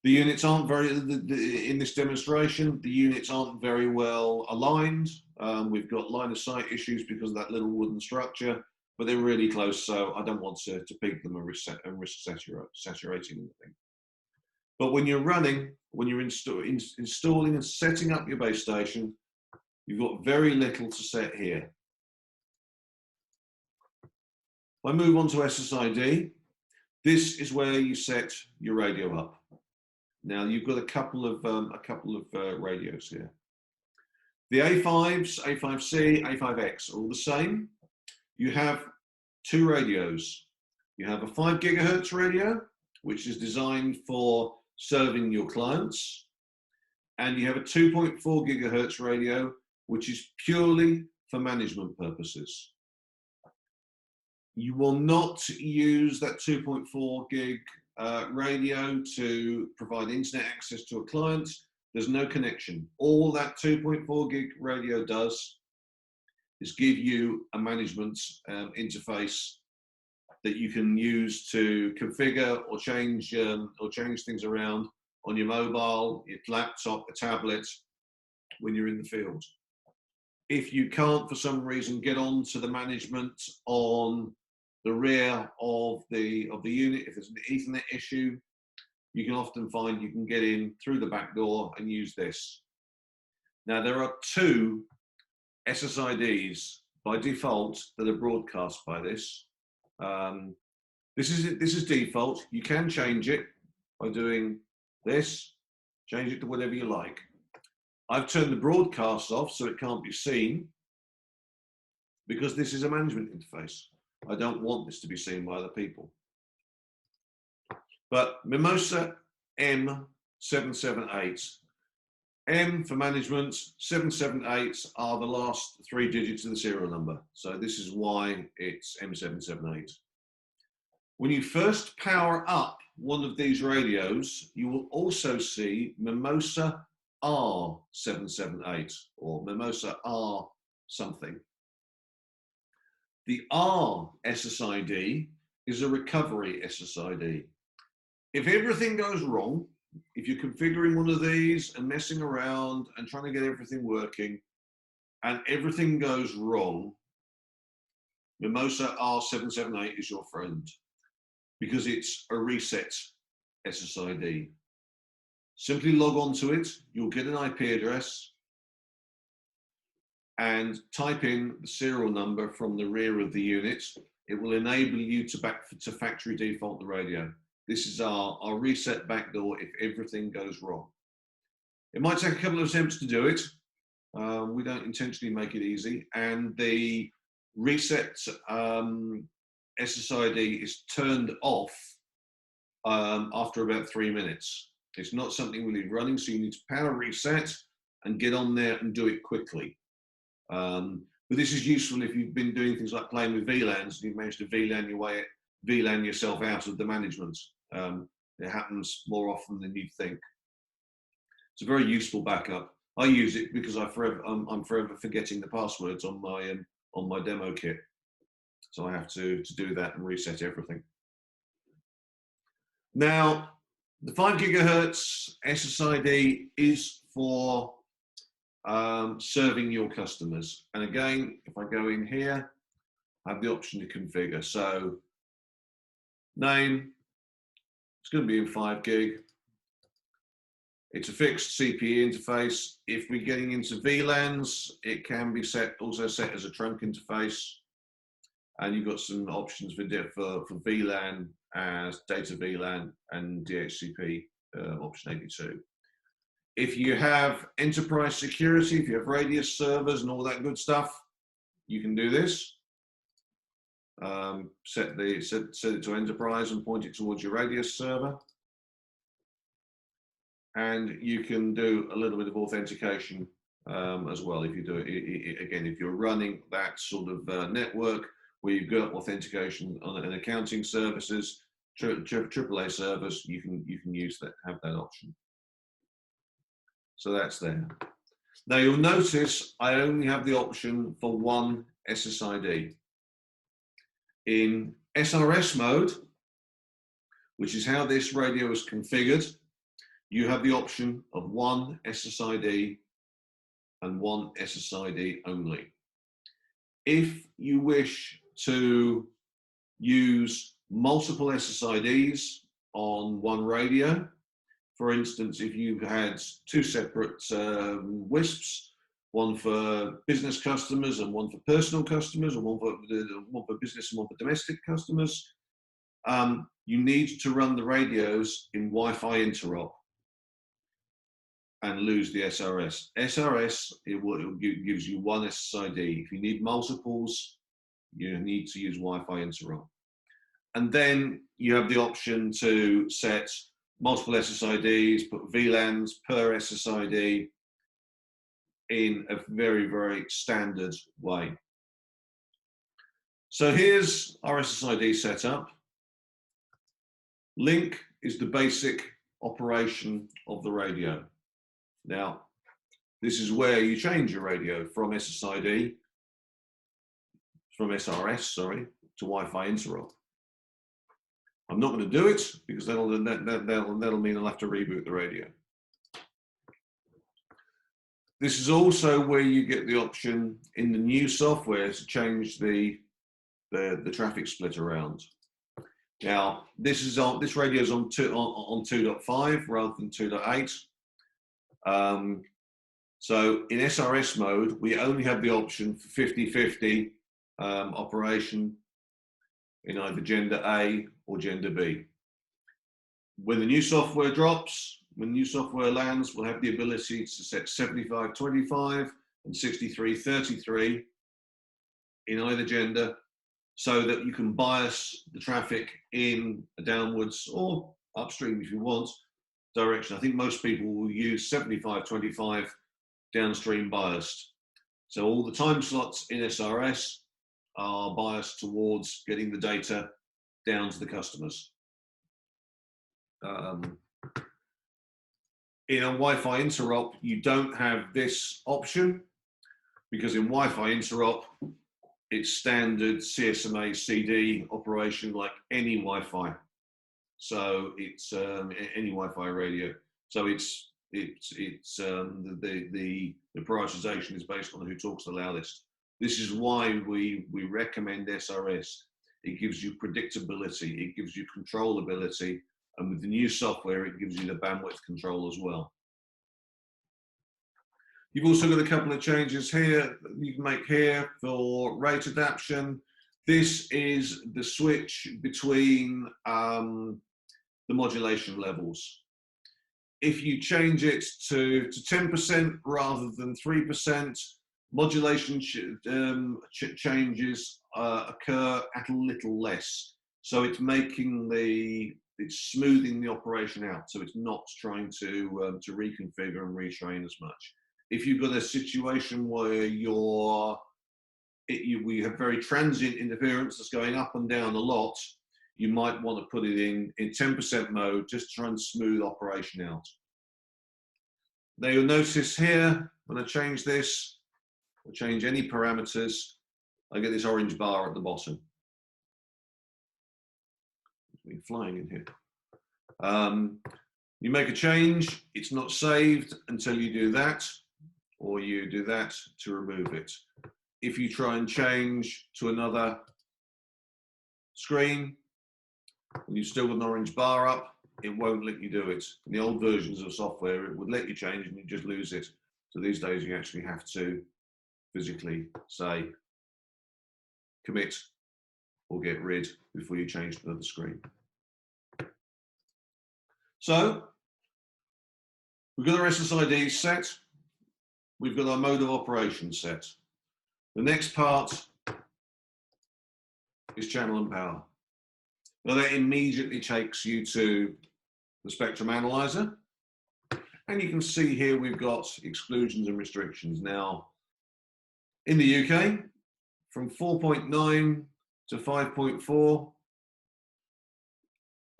The units aren't very, in this demonstration, the units aren't very well aligned. We've got line of sight issues because of that little wooden structure, but they're really close, so I don't want to peak them and risk saturating anything. But when you're running, when you're installing and setting up your base station, you've got very little to set here. If I move on to SSID, this is where you set your radio up. Now you've got a couple of radios here. The A5s, A5C, A5X, all the same. You have two radios. You have a 5 gigahertz radio, which is designed for serving your clients, and you have a 2.4 gigahertz radio, which is purely for management purposes. You will not use that 2.4 gig radio to provide internet access to a client. There's no connection. All that 2.4 gig radio does is give you a management interface that you can use to configure or change things around on your mobile, your laptop, a tablet when you're in the field. If you can't, for some reason, get onto the management on the rear of the unit, if there's an Ethernet issue, you can often find you can get in through the back door and use this. Now there are two SSIDs by default that are broadcast by this. This is default. You can change it by doing this, change it to whatever you like. I've turned the broadcast off so it can't be seen because this is a management interface. I don't want this to be seen by other people. But Mimosa M778. M for management, 778 are the last 3 digits of the serial number. So this is why it's M778. When you first power up one of these radios, you will also see Mimosa R778 or Mimosa R something. The R SSID is a recovery SSID. If everything goes wrong, if you're configuring one of these and messing around and trying to get everything working and everything goes wrong, Mimosa R778 is your friend because it's a reset SSID. Simply log on to it, you'll get an IP address and type in the serial number from the rear of the unit. It will enable you to factory default the radio. This is our reset backdoor if everything goes wrong. It might take a couple of attempts to do it. We don't intentionally make it easy. And the reset SSID is turned off after about 3 minutes. It's not something we leave running, so you need to power reset and get on there and do it quickly. But this is useful if you've been doing things like playing with VLANs and you've managed to VLAN yourself out of the management. It happens more often than you'd think. It's a very useful backup. I use it because I'm forever forgetting the passwords on my demo kit. So I have to do that and reset everything. Now, the 5 gigahertz SSID is for serving your customers. And again, if I go in here, I have the option to configure. So name. It's going to be in 5 gig. It's a fixed CPE interface. If we're getting into VLANs, it can be also set as a trunk interface. And you've got some options for VLAN as data VLAN and DHCP option 82. If you have enterprise security, if you have radius servers and all that good stuff, you can do this. Set it to enterprise and point it towards your radius server. And you can do a little bit of authentication as well if you do it. Again, if you're running that sort of network where you've got authentication on an accounting services, AAA servers, you can use that, have that option. So that's there. Now you'll notice I only have the option for one SSID. In SRS mode, which is how this radio is configured, you have the option of one SSID and one SSID only. If you wish to use multiple SSIDs on one radio, for instance, if you had 2 separate WISPs, one for business customers and one for personal customers, or one for business and one for domestic customers, you need to run the radios in Wi-Fi interop and lose the SRS. SRS, it gives you one SSID. If you need multiples, you need to use Wi-Fi interop. And then you have the option to set multiple SSIDs, put VLANs per SSID in a very, very standard way. So here's our SSID setup. Link is the basic operation of the radio. Now, this is where you change your radio from SSID, from SRS, sorry, to Wi-Fi interop. I'm not going to do it because that'll mean I'll have to reboot the radio. This is also where you get the option in the new software to change the traffic split around. Now, this radio is on 2.5 rather than 2.8. So in SRS mode, we only have the option for 50-50 operation in either gender A or gender B. When the new software drops, when new software lands, we'll have the ability to set 75-25 and 63-33 in either gender, so that you can bias the traffic in a downwards or upstream, if you want, direction. I think most people will use 75-25 downstream biased. So all the time slots in SRS are biased towards getting the data down to the customers. In a Wi-Fi interop, you don't have this option, because in Wi-Fi interop, it's standard CSMA CD operation like any Wi-Fi. So it's any Wi-Fi radio. So the prioritization is based on who talks the loudest. This is why we recommend SRS. It gives you predictability, it gives you controllability, and with the new software, it gives you the bandwidth control as well. You've also got a couple of changes here that you can make here for rate adaptation. This is the switch between the modulation levels. If you change it to 10% rather than 3%, modulation changes occur at a little less. So it's it's smoothing the operation out. So it's not trying to reconfigure and retrain as much. If you've got a situation where we have very transient interference that's going up and down a lot, you might want to put it in 10% mode, just to try and smooth operation out. Now you'll notice here, when I change this, or change any parameters, I get this orange bar at the bottom. It's been flying in here. You make a change, it's not saved until you do that, or you do that to remove it. If you try and change to another screen, and you've still got an orange bar up, it won't let you do it. In the old versions of software, it would let you change and you just lose it. So these days you actually have to physically say commit or get rid before you change to another screen. So we've got our SSID set. We've got our mode of operation set. The next part is channel and power. Now that immediately takes you to the spectrum analyzer. And you can see here we've got exclusions and restrictions. Now, in the UK, from 4.9 to 5.4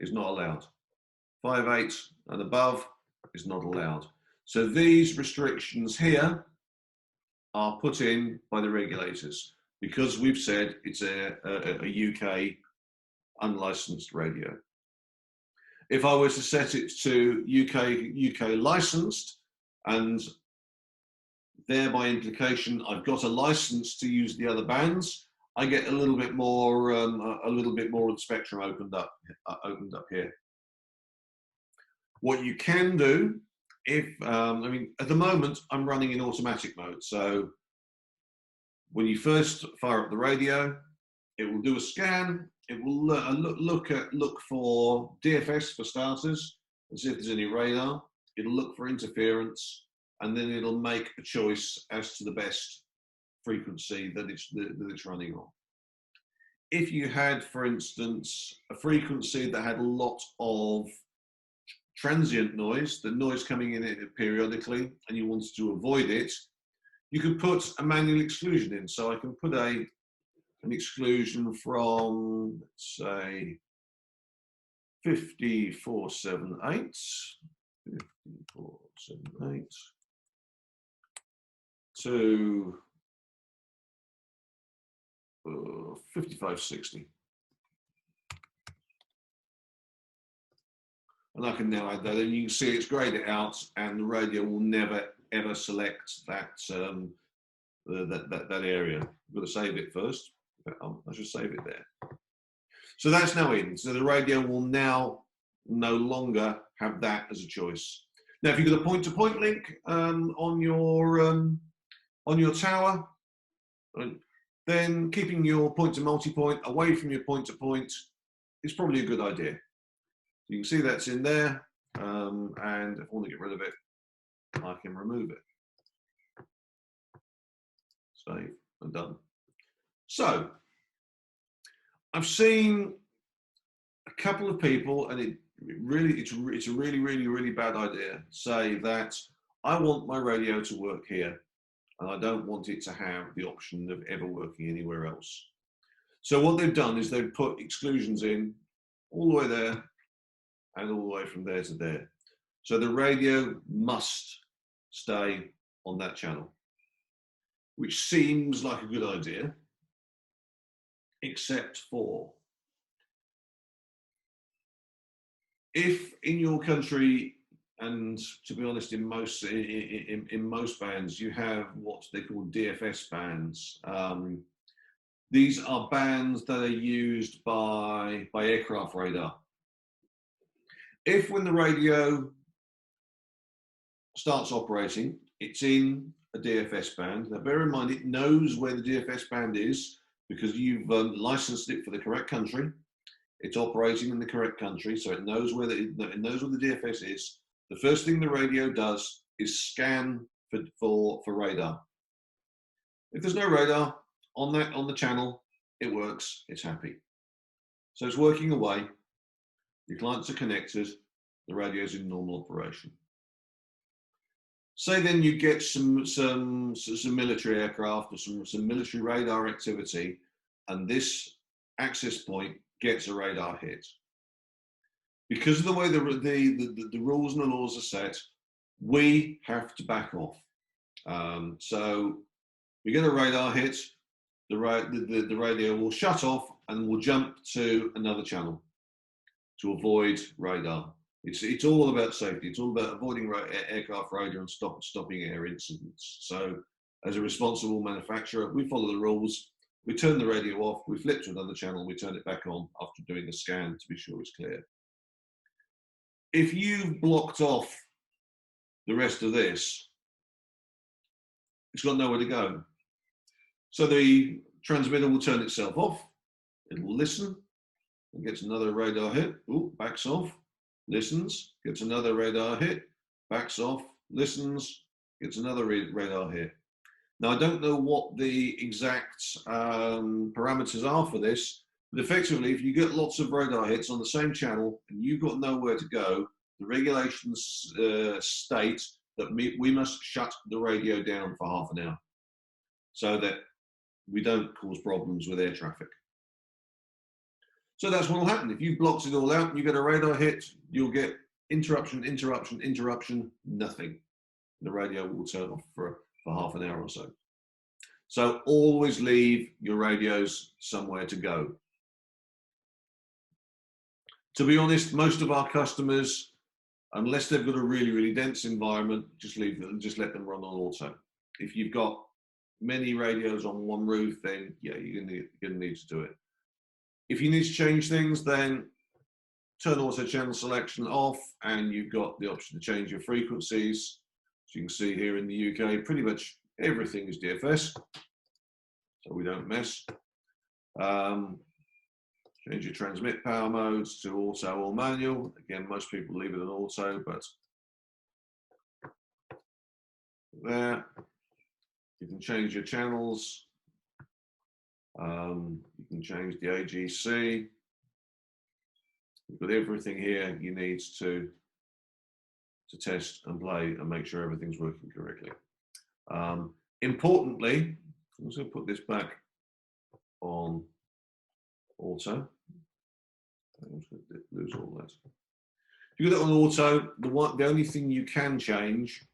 is not allowed. 5.8 and above is not allowed. So these restrictions here are put in by the regulators because we've said it's a UK unlicensed radio. If I was to set it to UK licensed, and thereby implication I've got a license to use the other bands, I get a little bit more of the spectrum opened up here. What you can do, if I mean, at the moment I'm running in automatic mode, so when you first fire up the radio, it will do a scan. It will look for DFS for starters, and see if there's any radar. It'll look for interference, and then it'll make a choice as to the best frequency that it's running on. If you had, for instance, a frequency that had a lot of transient noise, the noise coming in it periodically, and you wanted to avoid it, you could put a manual exclusion in. So I can put an exclusion from, let's say, 5478 to 5560. And I can now add that, and you can see it's grayed it out, and the radio will never ever select that that area. I've got to save it first. I should save it there. So that's now in. So the radio will now no longer have that as a choice. Now, if you've got a point-to-point link on your tower, then keeping your point-to-multipoint away from your point-to-point is probably a good idea. You can see that's in there, and if I want to get rid of it, I can remove it. Save and done. So I've seen a couple of people, and it's a really bad idea, say that I want my radio to work here, and I don't want it to have the option of ever working anywhere else. So what they've done is they've put exclusions in all the way there and all the way from there to there. So the radio must stay on that channel, which seems like a good idea, except for if in your country, and to be honest, in most bands, you have what they call DFS bands. These are bands that are used by aircraft radar. If when the radio starts operating, it's in a DFS band. Now bear in mind, it knows where the DFS band is because you've licensed it for the correct country. It's operating in the correct country, so it knows where it knows where the DFS is. The first thing the radio does is scan for radar. If there's no radar on the channel, it works. It's happy. So it's working away. Your clients are connected. The radio's in normal operation. Say then you get some military aircraft or some military radar activity, and this access point gets a radar hit. Because of the way the rules and the laws are set, we have to back off. So we get a radar hit, the radio will shut off and will jump to another channel to avoid radar. It's all about safety. It's all about avoiding aircraft radar and stopping air incidents. So as a responsible manufacturer, we follow the rules. we turn the radio off, we flip to another channel, we turn it back on after doing a scan to be sure it's clear. If you've blocked off the rest of this, it's got nowhere to go. So the transmitter will turn itself off, it'll listen, and gets another radar hit, ooh, backs off, listens, gets another radar hit, backs off, listens, gets another radar hit. Now, I don't know what the exact parameters are for this, but effectively, if you get lots of radar hits on the same channel and you've got nowhere to go, the regulations state that we must shut the radio down for half an hour so that we don't cause problems with air traffic. So that's what will happen. If you've blocked it all out and you get a radar hit, you'll get interruption, interruption, interruption, nothing. The radio will turn off for half an hour or so. So always leave your radios somewhere to go. To be honest, most of our customers, unless they've got a really, really dense environment, just leave them, just let them run on auto. If you've got many radios on one roof, then yeah, you're gonna need to do it. If you need to change things, then turn auto channel selection off, and you've got the option to change your frequencies. As you can see here in the UK, pretty much everything is DFS, so we don't mess. Change your transmit power modes to auto or manual. Again, most people leave it on auto, but there. You can change your channels. You can change the AGC. You've got everything here you need to test and play and make sure everything's working correctly. Importantly, I'm just going to put this back on auto. I'm just going to lose all that. If you got it on auto, the only thing you can change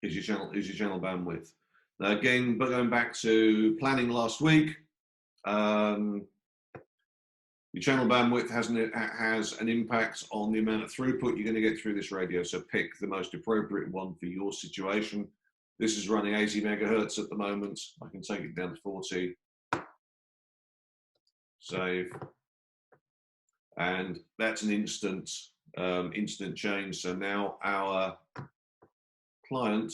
is your channel bandwidth. Now again, but going back to planning last week, your channel bandwidth has an impact on the amount of throughput you're going to get through this radio. So pick the most appropriate one for your situation. This is running 80 megahertz at the moment. I can take it down to 40. Save. And that's an instant change. So now our client,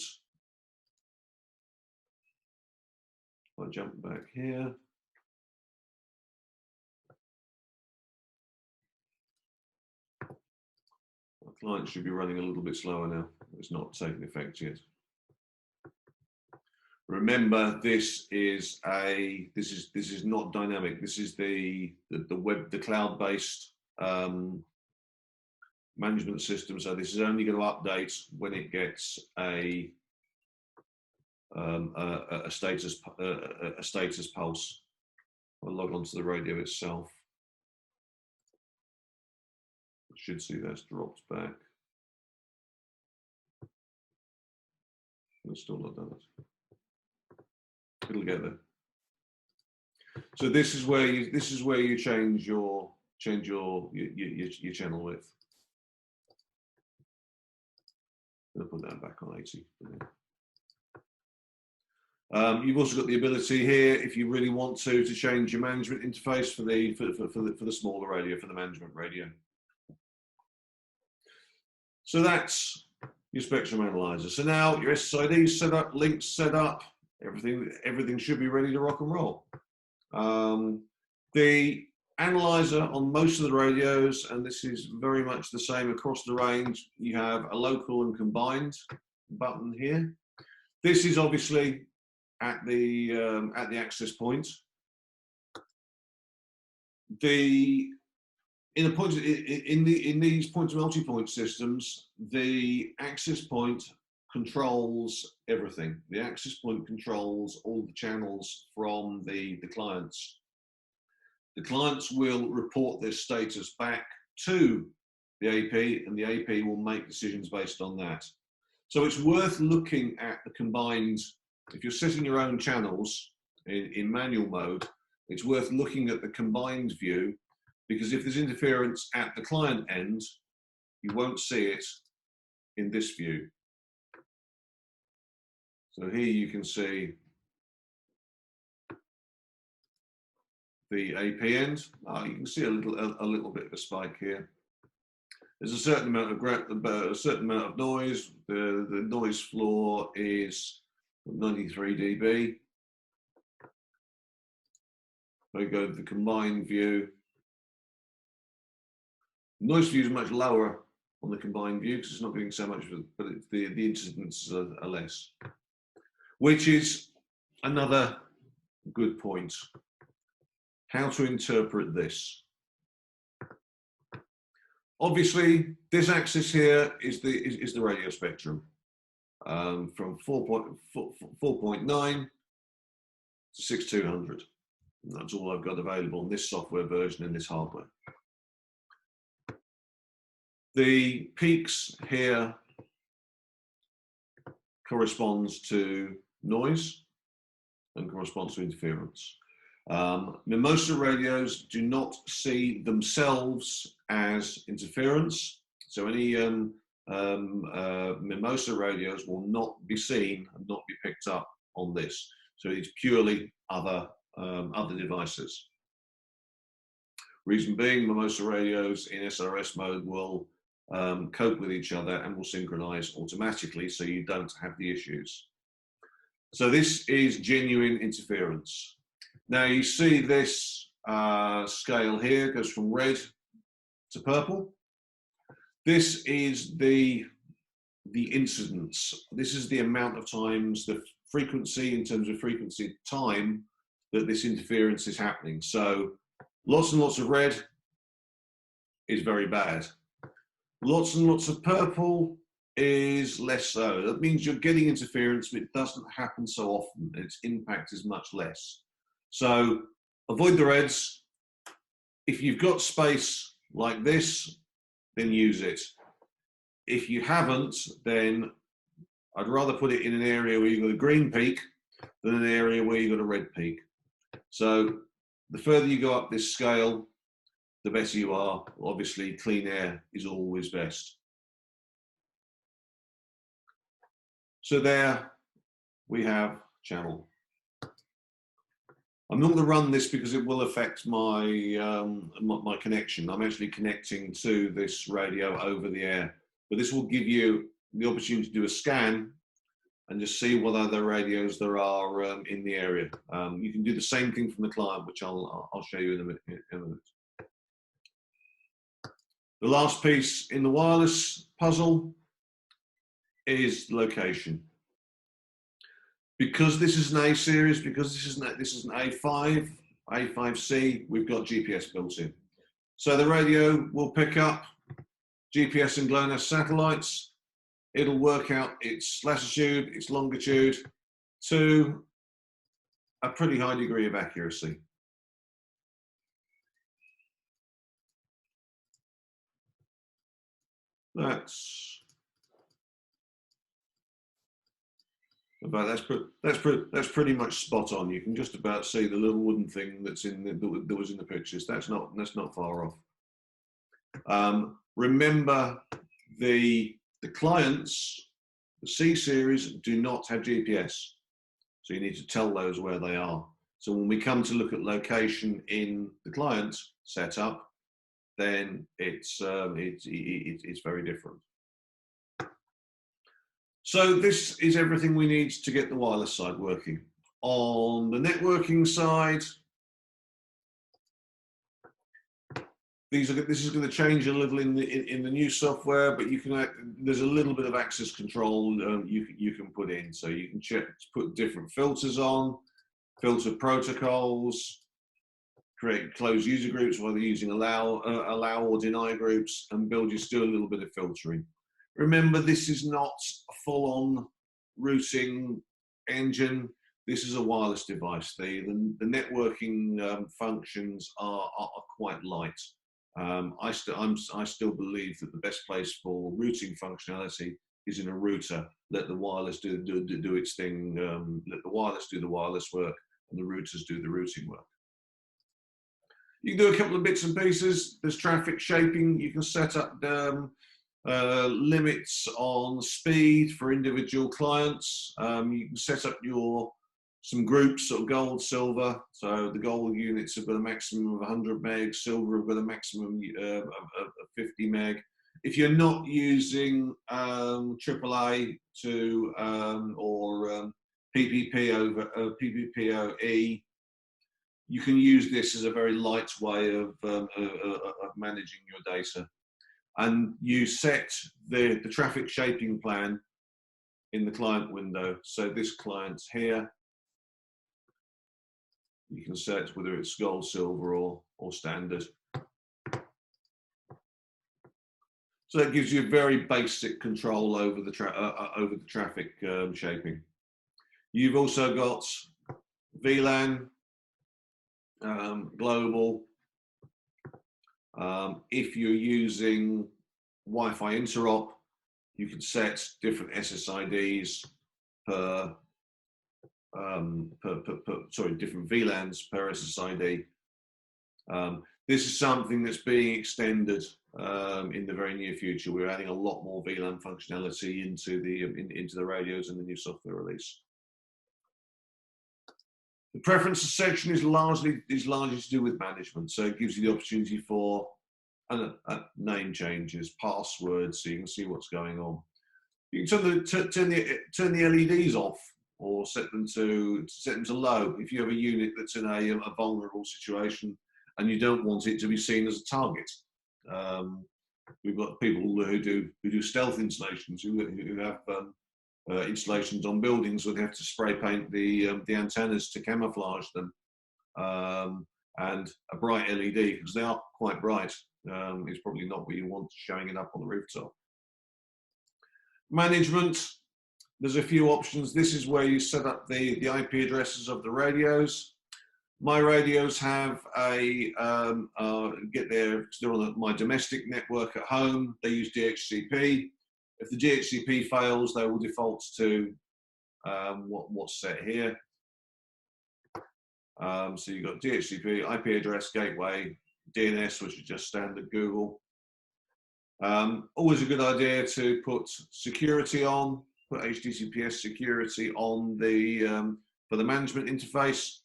if I jump back here, our client should be running a little bit slower now. It's not taking effect yet. Remember, this is not dynamic. This is the cloud-based management system. So this is only going to update when it gets a status pulse. I'll log on to the radio itself. I should see that's dropped back. It's still not done it. It'll get there. So this is where you change your channel width. I'll put that back on 80. You've also got the ability here, if you really want to change your management interface for the smaller radio, for the management radio. So that's your spectrum analyzer. So now your SSID is set up, links set up, everything should be ready to rock and roll. The analyzer on most of the radios, and this is very much the same across the range, you have a local and combined button here. This is obviously at the access point. In these point to multipoint systems, the access point controls everything. The access point controls all the channels from the clients. The clients will report their status back to the AP, and the AP will make decisions based on that. So it's worth looking at the combined, if you're setting your own channels in manual mode, it's worth looking at the combined view, because if there's interference at the client end, you won't see it in this view. So here you can see the AP end, you can see a little bit of a spike here. There's a certain amount of noise. The noise floor is 93 dB. We go to the combined view. Noise view is much lower on the combined view because it's not getting so much, but the incidences are less, which is another good point. How to interpret this. Obviously, this axis here is the radio spectrum from 4.9 to 6200. And that's all I've got available on this software version and this hardware. The peaks here corresponds to noise and corresponds to interference. Mimosa radios do not see themselves as interference, so any Mimosa radios will not be seen and not be picked up on this. So it's purely other devices. Reason being, Mimosa radios in SRS mode will cope with each other and will synchronize automatically, so you don't have the issues. So this is genuine interference. Now you see this scale here goes from red to purple. This is the incidence. This is the amount of times, the frequency in terms of frequency time that this interference is happening. So lots and lots of red is very bad. Lots and lots of purple is less so. That means you're getting interference, but it doesn't happen so often. Its impact is much less. So avoid the reds. If you've got space like this, then use it. If you haven't, then I'd rather put it in an area where you've got a green peak than an area where you've got a red peak. So the further you go up this scale, the better you are. Obviously, clean air is always best. So there we have channel. I'm not going to run this because it will affect my my connection. I'm actually connecting to this radio over the air, but this will give you the opportunity to do a scan and just see what other radios there are in the area. You can do the same thing from the client, which I'll show you in a minute. The last piece in the wireless puzzle is location. Because this is an A series, because this is an A5, A5C, we've got GPS built in. So the radio will pick up GPS and GLONASS satellites. It'll work out its latitude, its longitude to a pretty high degree of accuracy. That's pretty much spot on. You can just about see the little wooden thing that's in that was in the pictures. That's not far off. Remember, the clients, the C series, do not have GPS, so you need to tell those where they are. So when we come to look at location in the client setup, then it's very different. So this is everything we need to get the wireless side working. On the networking side, this is going to change a little in the new software, but you can there's a little bit of access control you can put in. So you can put different filters on, filter protocols, create closed user groups, whether using allow or deny groups, and do a little bit of filtering. Remember, this is not a full-on routing engine. This is a wireless device. The networking functions are quite light. I still believe that the best place for routing functionality is in a router. Let the wireless do its thing. Let the wireless do the wireless work, and the routers do the routing work. You can do a couple of bits and pieces. There's traffic shaping. You can set up limits on speed for individual clients. You can set up your some groups, sort of gold, silver. So the gold units have got a maximum of 100 meg, silver have got a maximum of 50 meg. If you're not using AAA or PPP over PPPoE, you can use this as a very light way of managing your data. And you set the traffic shaping plan in the client window. So this client's here. You can set whether it's gold, silver, or standard. So that gives you very basic control over the traffic shaping. You've also got VLAN, global. If you're using Wi-Fi interop, you can set different SSIDs different VLANs per SSID. This is something that's being extended in the very near future. We're adding a lot more VLAN functionality into the radios in the new software release. The preferences section is largely to do with management, so it gives you the opportunity for name changes, passwords, so you can see what's going on. You can turn the LEDs off or set them to low if you have a unit that's in a vulnerable situation and you don't want it to be seen as a target. We've got people who do stealth installations who have installations on buildings where they have to spray paint the antennas to camouflage them, and a bright LED, because they are quite bright, is probably not what you want showing it up on the rooftop. Management, there's a few options. This is where you set up the IP addresses of the radios. My radios have they're on my domestic network at home. They use DHCP. If the DHCP fails, they will default to what's set here. So you've got DHCP, IP address, gateway, DNS, which is just standard Google. Always a good idea to put security on, put HTTPS security on for the management interface.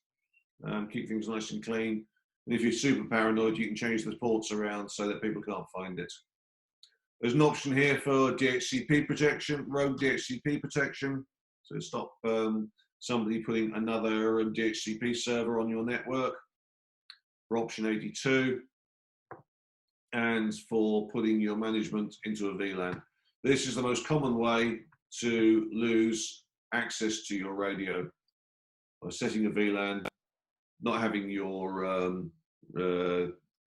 Keep things nice and clean. And if you're super paranoid, you can change the ports around so that people can't find it. There's an option here for DHCP protection, rogue DHCP protection, so stop somebody putting another DHCP server on your network, for option 82, and for putting your management into a VLAN. This is the most common way to lose access to your radio, by setting a VLAN, not having your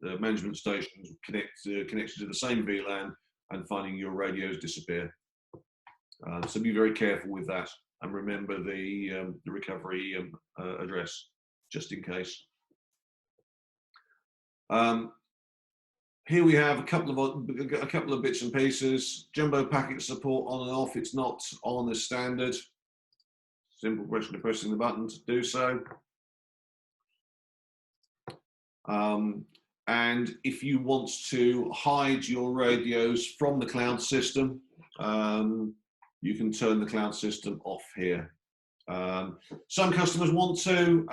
management stations connected to the same VLAN, and finding your radios disappear. So be very careful with that, and remember the recovery address, just in case. Here we have a couple of bits and pieces. Jumbo packet support on and off. It's not on as standard. Simple question of pressing the button to do so. And if you want to hide your radios from the cloud system, you can turn the cloud system off here. Some customers want to.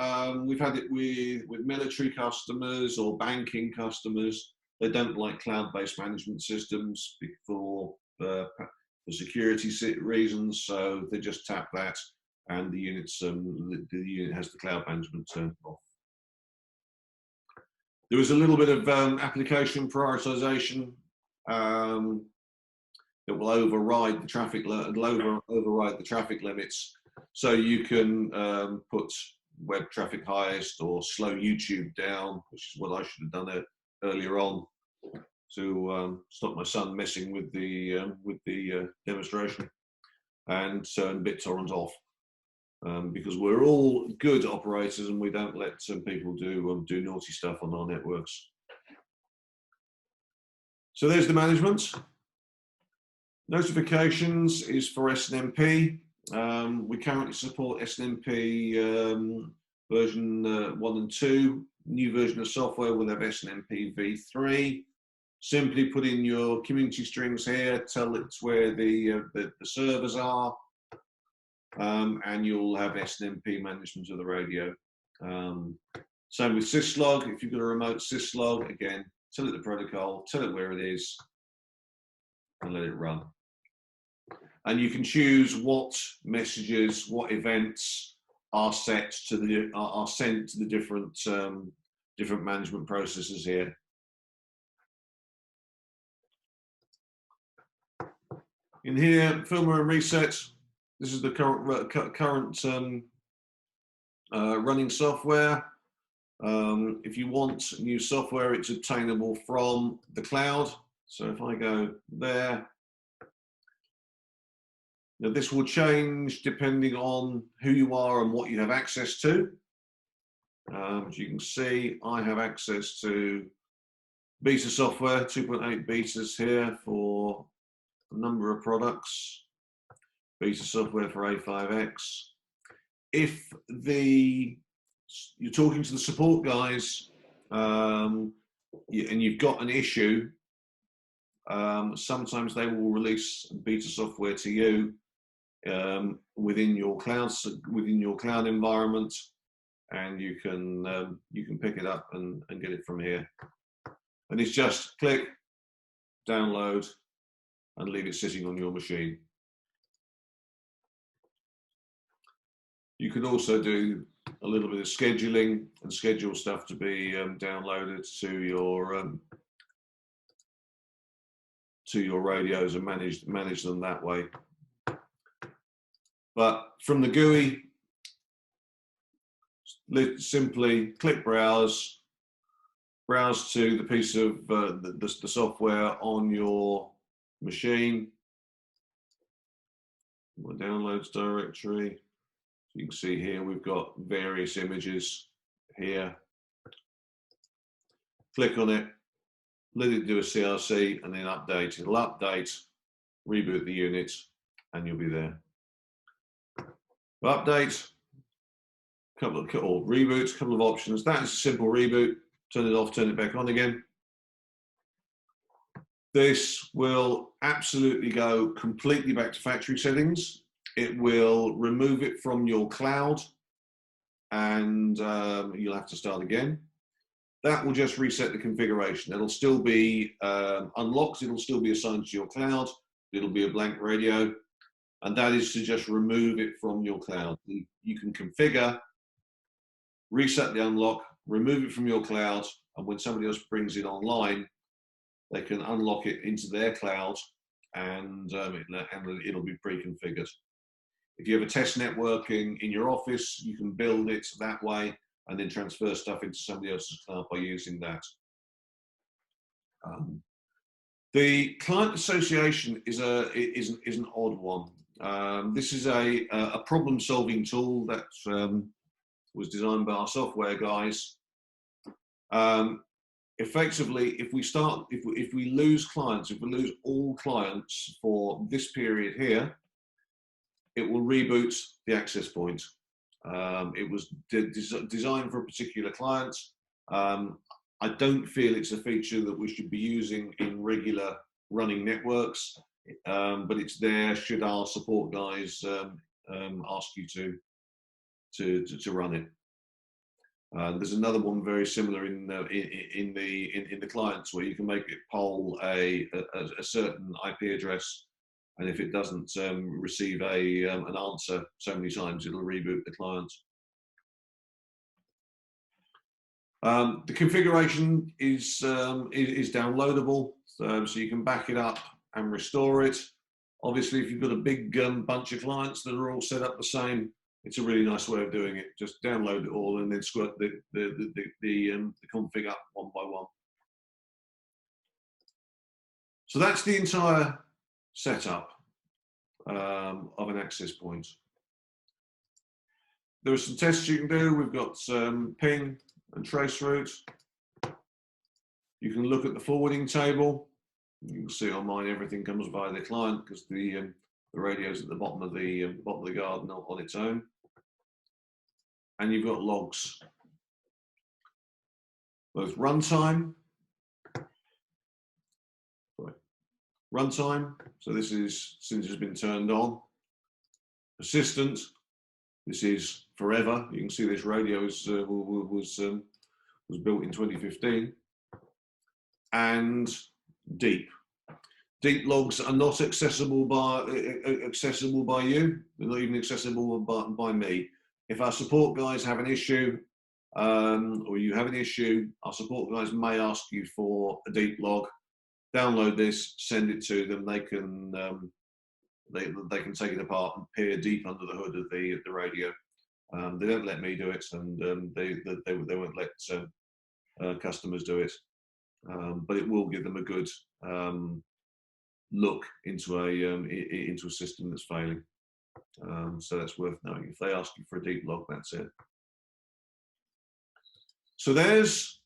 We've had it with military customers or banking customers. They don't like cloud-based management systems for security reasons, so they just tap that, and the unit has the cloud management turned off. There was a little bit of application prioritization that will override the traffic limits. So you can put web traffic highest or slow YouTube down, which is what I should have done earlier on to stop my son messing with the demonstration, and turn BitTorrent off. Because we're all good operators and we don't let some people do naughty stuff on our networks. So there's the management. Notifications is for SNMP. We currently support SNMP version 1 and 2. New version of software will have SNMP v3. Simply put in your community strings here, tell it where the servers are. and you'll have SNMP management of the radio. Same with syslog. If you've got a remote syslog, again, tell it the protocol, tell it where it is, and let it run. And you can choose what messages, what events are set to the are sent to the different different management processes here. In here, firmware and reset. This is the current running software. If you want new software, it's obtainable from the cloud. So if I go there, now this will change depending on who you are and what you have access to. As you can see, I have access to beta software, 2.8 betas here for a number of products. Beta software for A5X. If you're talking to the support guys and you've got an issue, sometimes they will release beta software to you within your cloud environment, and you can pick it up and get it from here. And it's just click, download, and leave it sitting on your machine. You could also do a little bit of scheduling and schedule stuff to be downloaded to your radios and manage them that way. But from the GUI, simply click browse to the piece of the software on your machine. My downloads directory. You can see here we've got various images here. Click on it, let it do a CRC, and then update. It'll update, reboot the unit, and you'll be there. Update, reboot, couple of options. That is a simple reboot. Turn it off, turn it back on again. This will absolutely go completely back to factory settings. It will remove it from your cloud, and you'll have to start again. That will just reset the configuration. It'll still be unlocked. It'll still be assigned to your cloud. It'll be a blank radio, and that is to just remove it from your cloud. You can configure, reset the unlock, remove it from your cloud, and when somebody else brings it online, they can unlock it into their cloud, and it'll be pre-configured. If you have a test network in your office, you can build it that way and then transfer stuff into somebody else's cloud by using that. The client association is an odd one. This is a problem-solving tool that was designed by our software guys. Effectively, if we lose clients, if we lose all clients for this period here, it will reboot the access point. It was designed for a particular client. I don't feel it's a feature that we should be using in regular running networks, but it's there should our support guys ask you to run it. There's another one very similar in the clients where you can make it poll a certain IP address, and if it doesn't receive an answer so many times, it'll reboot the client. The configuration is downloadable, so you can back it up and restore it. Obviously, if you've got a big bunch of clients that are all set up the same, it's a really nice way of doing it. Just download it all and then squirt the config up one by one. So that's the entire setup of an access point. There are some tests you can do. We've got ping and trace route. You can look at the forwarding table. You can see on mine everything comes via the client because the radio's at the bottom of the garden on its own. And you've got logs, both runtime. So this is since it's been turned on. persistent. This is forever. You can see this radio was built in 2015. And deep. Deep logs are not accessible by you. They're not even accessible by me. If our support guys have an issue, or you have an issue, our support guys may ask you for a deep log. Download this, send it to them. They can take it apart and peer deep under the hood of the radio. They don't let me do it, and they won't let customers do it. But it will give them a good look into a system that's failing. So that's worth knowing. If they ask you for a deep log, that's it. So there's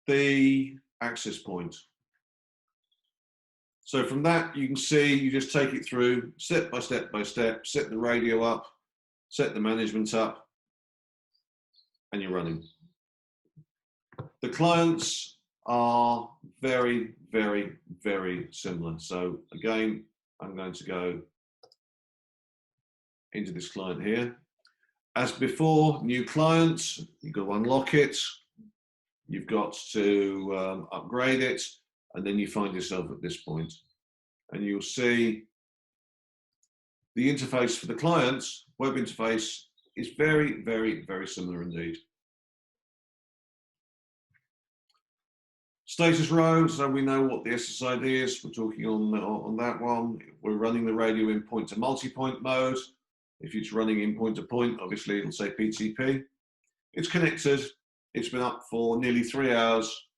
the access point. So from that, you can see, you just take it through step by step by step, set the radio up, set the management up, and you're running. The clients are very, very, very similar. So again, I'm going to go into this client here. As before, new client, you've got to unlock it, you've got to upgrade it, and then you find yourself at this point. And you'll see the interface for the clients, web interface, is very, very, very similar indeed. Status row, so we know what the SSID is. We're talking on that one. We're running the radio in point to multipoint mode. If it's running in point to point, obviously it'll say PTP. It's connected. It's been up for nearly 3 hours,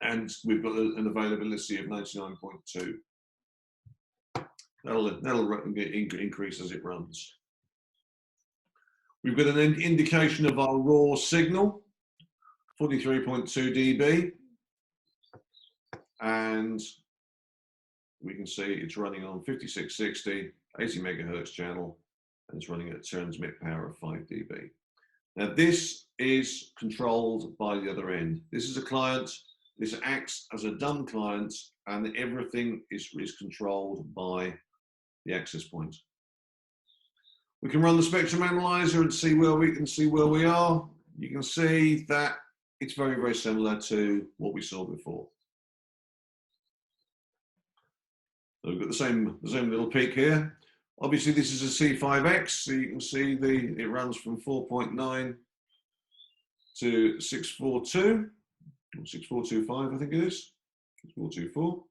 and we've got an availability of 99.2. That'll increase as it runs. We've got an indication of our raw signal, 43.2 dB. And we can see it's running on 5660, 80 megahertz channel, and it's running at a transmit power of 5 dB. Now this is controlled by the other end. This is a client, this acts as a dumb client, and everything is controlled by the access point. We can run the spectrum analyzer and see where we are. You can see that it's very, very similar to what we saw before. So we've got the same little peak here. Obviously, this is a C5X, so you can see it runs from 4.9 to 642, or 6425, I think it is, 6424.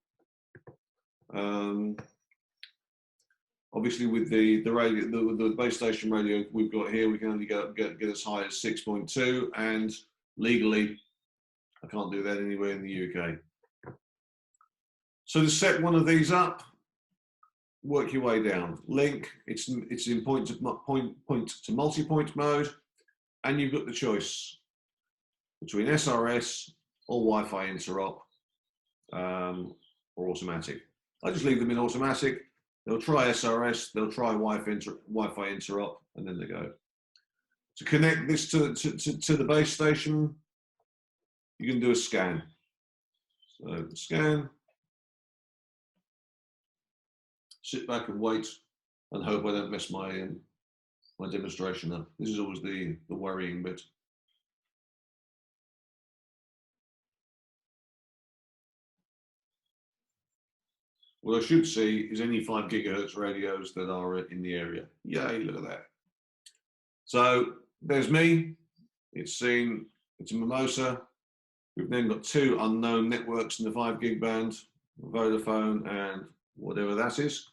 Obviously, with the radio, the base station radio we've got here, we can only get as high as 6.2, and legally, I can't do that anywhere in the UK. So to set one of these up, work your way down. Link, it's in point to multipoint mode, and you've got the choice between SRS or Wi-Fi interop or automatic. I just leave them in automatic. They'll try SRS, they'll try Wi-Fi interop, and then they go. To connect this to the base station, you can do a scan. So scan, sit back and wait, and hope I don't mess my my demonstration up. This is always the worrying bit. What I should see is any 5 gigahertz radios that are in the area. Yay, look at that. So there's me. It's a Mimosa. We've then got 2 unknown networks in the 5 gig band, Vodafone and whatever that is.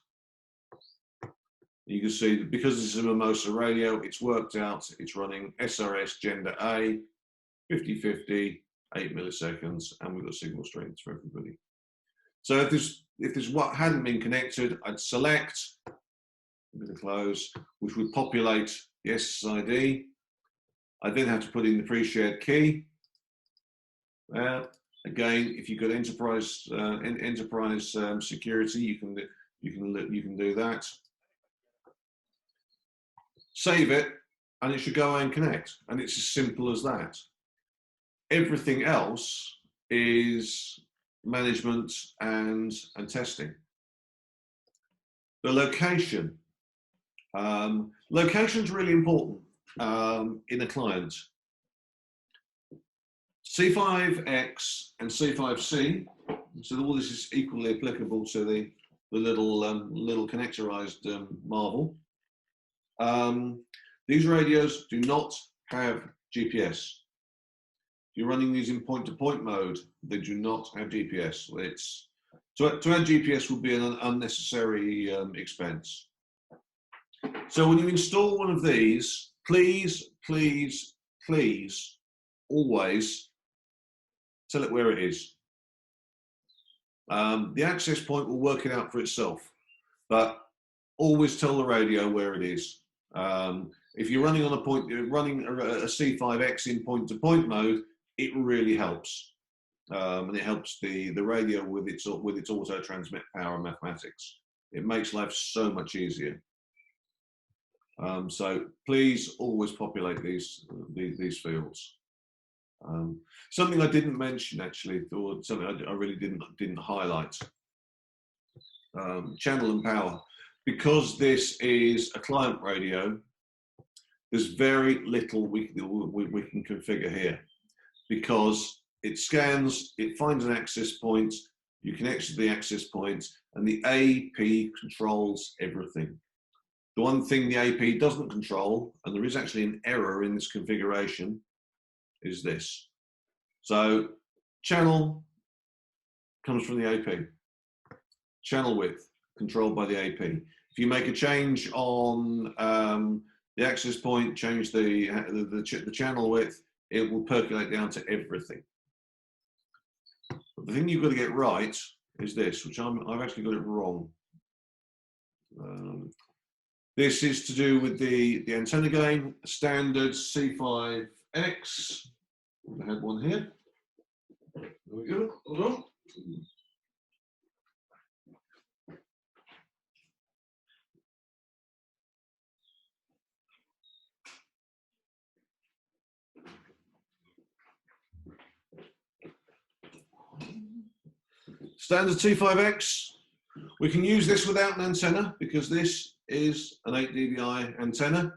You can see that because this is a Mimosa radio, it's worked out, it's running SRS gender A, 50/50, 8 milliseconds, and we've got signal strength for everybody. So if this what hadn't been connected, I'd select, I'm going to close, which would populate the SSID. I then have to put in the pre-shared key. Again, if you've got enterprise security, you can do that. Save it, and it should go and connect, and it's as simple as that. Everything else is management and testing. The location Location is really important in a client. C5X and C5C, so all this is equally applicable to the little connectorized marvel. These radios do not have GPS. If you're running these in point-to-point mode, they do not have GPS. To add GPS would be an unnecessary expense. So when you install one of these, please, please, please, always tell it where it is. The access point will work it out for itself, but always tell the radio where it is. If you're running on a C5X in point-to-point mode, it really helps, and it helps the radio with its auto transmit power and mathematics. It makes life so much easier. So please always populate these fields. Something I didn't mention actually, or something I really didn't highlight. Channel and power. Because this is a client radio, there's very little we can configure here, because it scans, it finds an access point, you connect to the access point, and the AP controls everything. The one thing the AP doesn't control, and there is actually an error in this configuration, is this. So channel comes from the AP. Channel width controlled by the AP. If you make a change on the access point, change the channel width, it will percolate down to everything. But the thing you've got to get right is this, which I've actually got it wrong. This is to do with the antenna gain, standard C5X. I had one here. There we go. Hold on. Standard C5X. We can use this without an antenna because this is an 8 dBi antenna,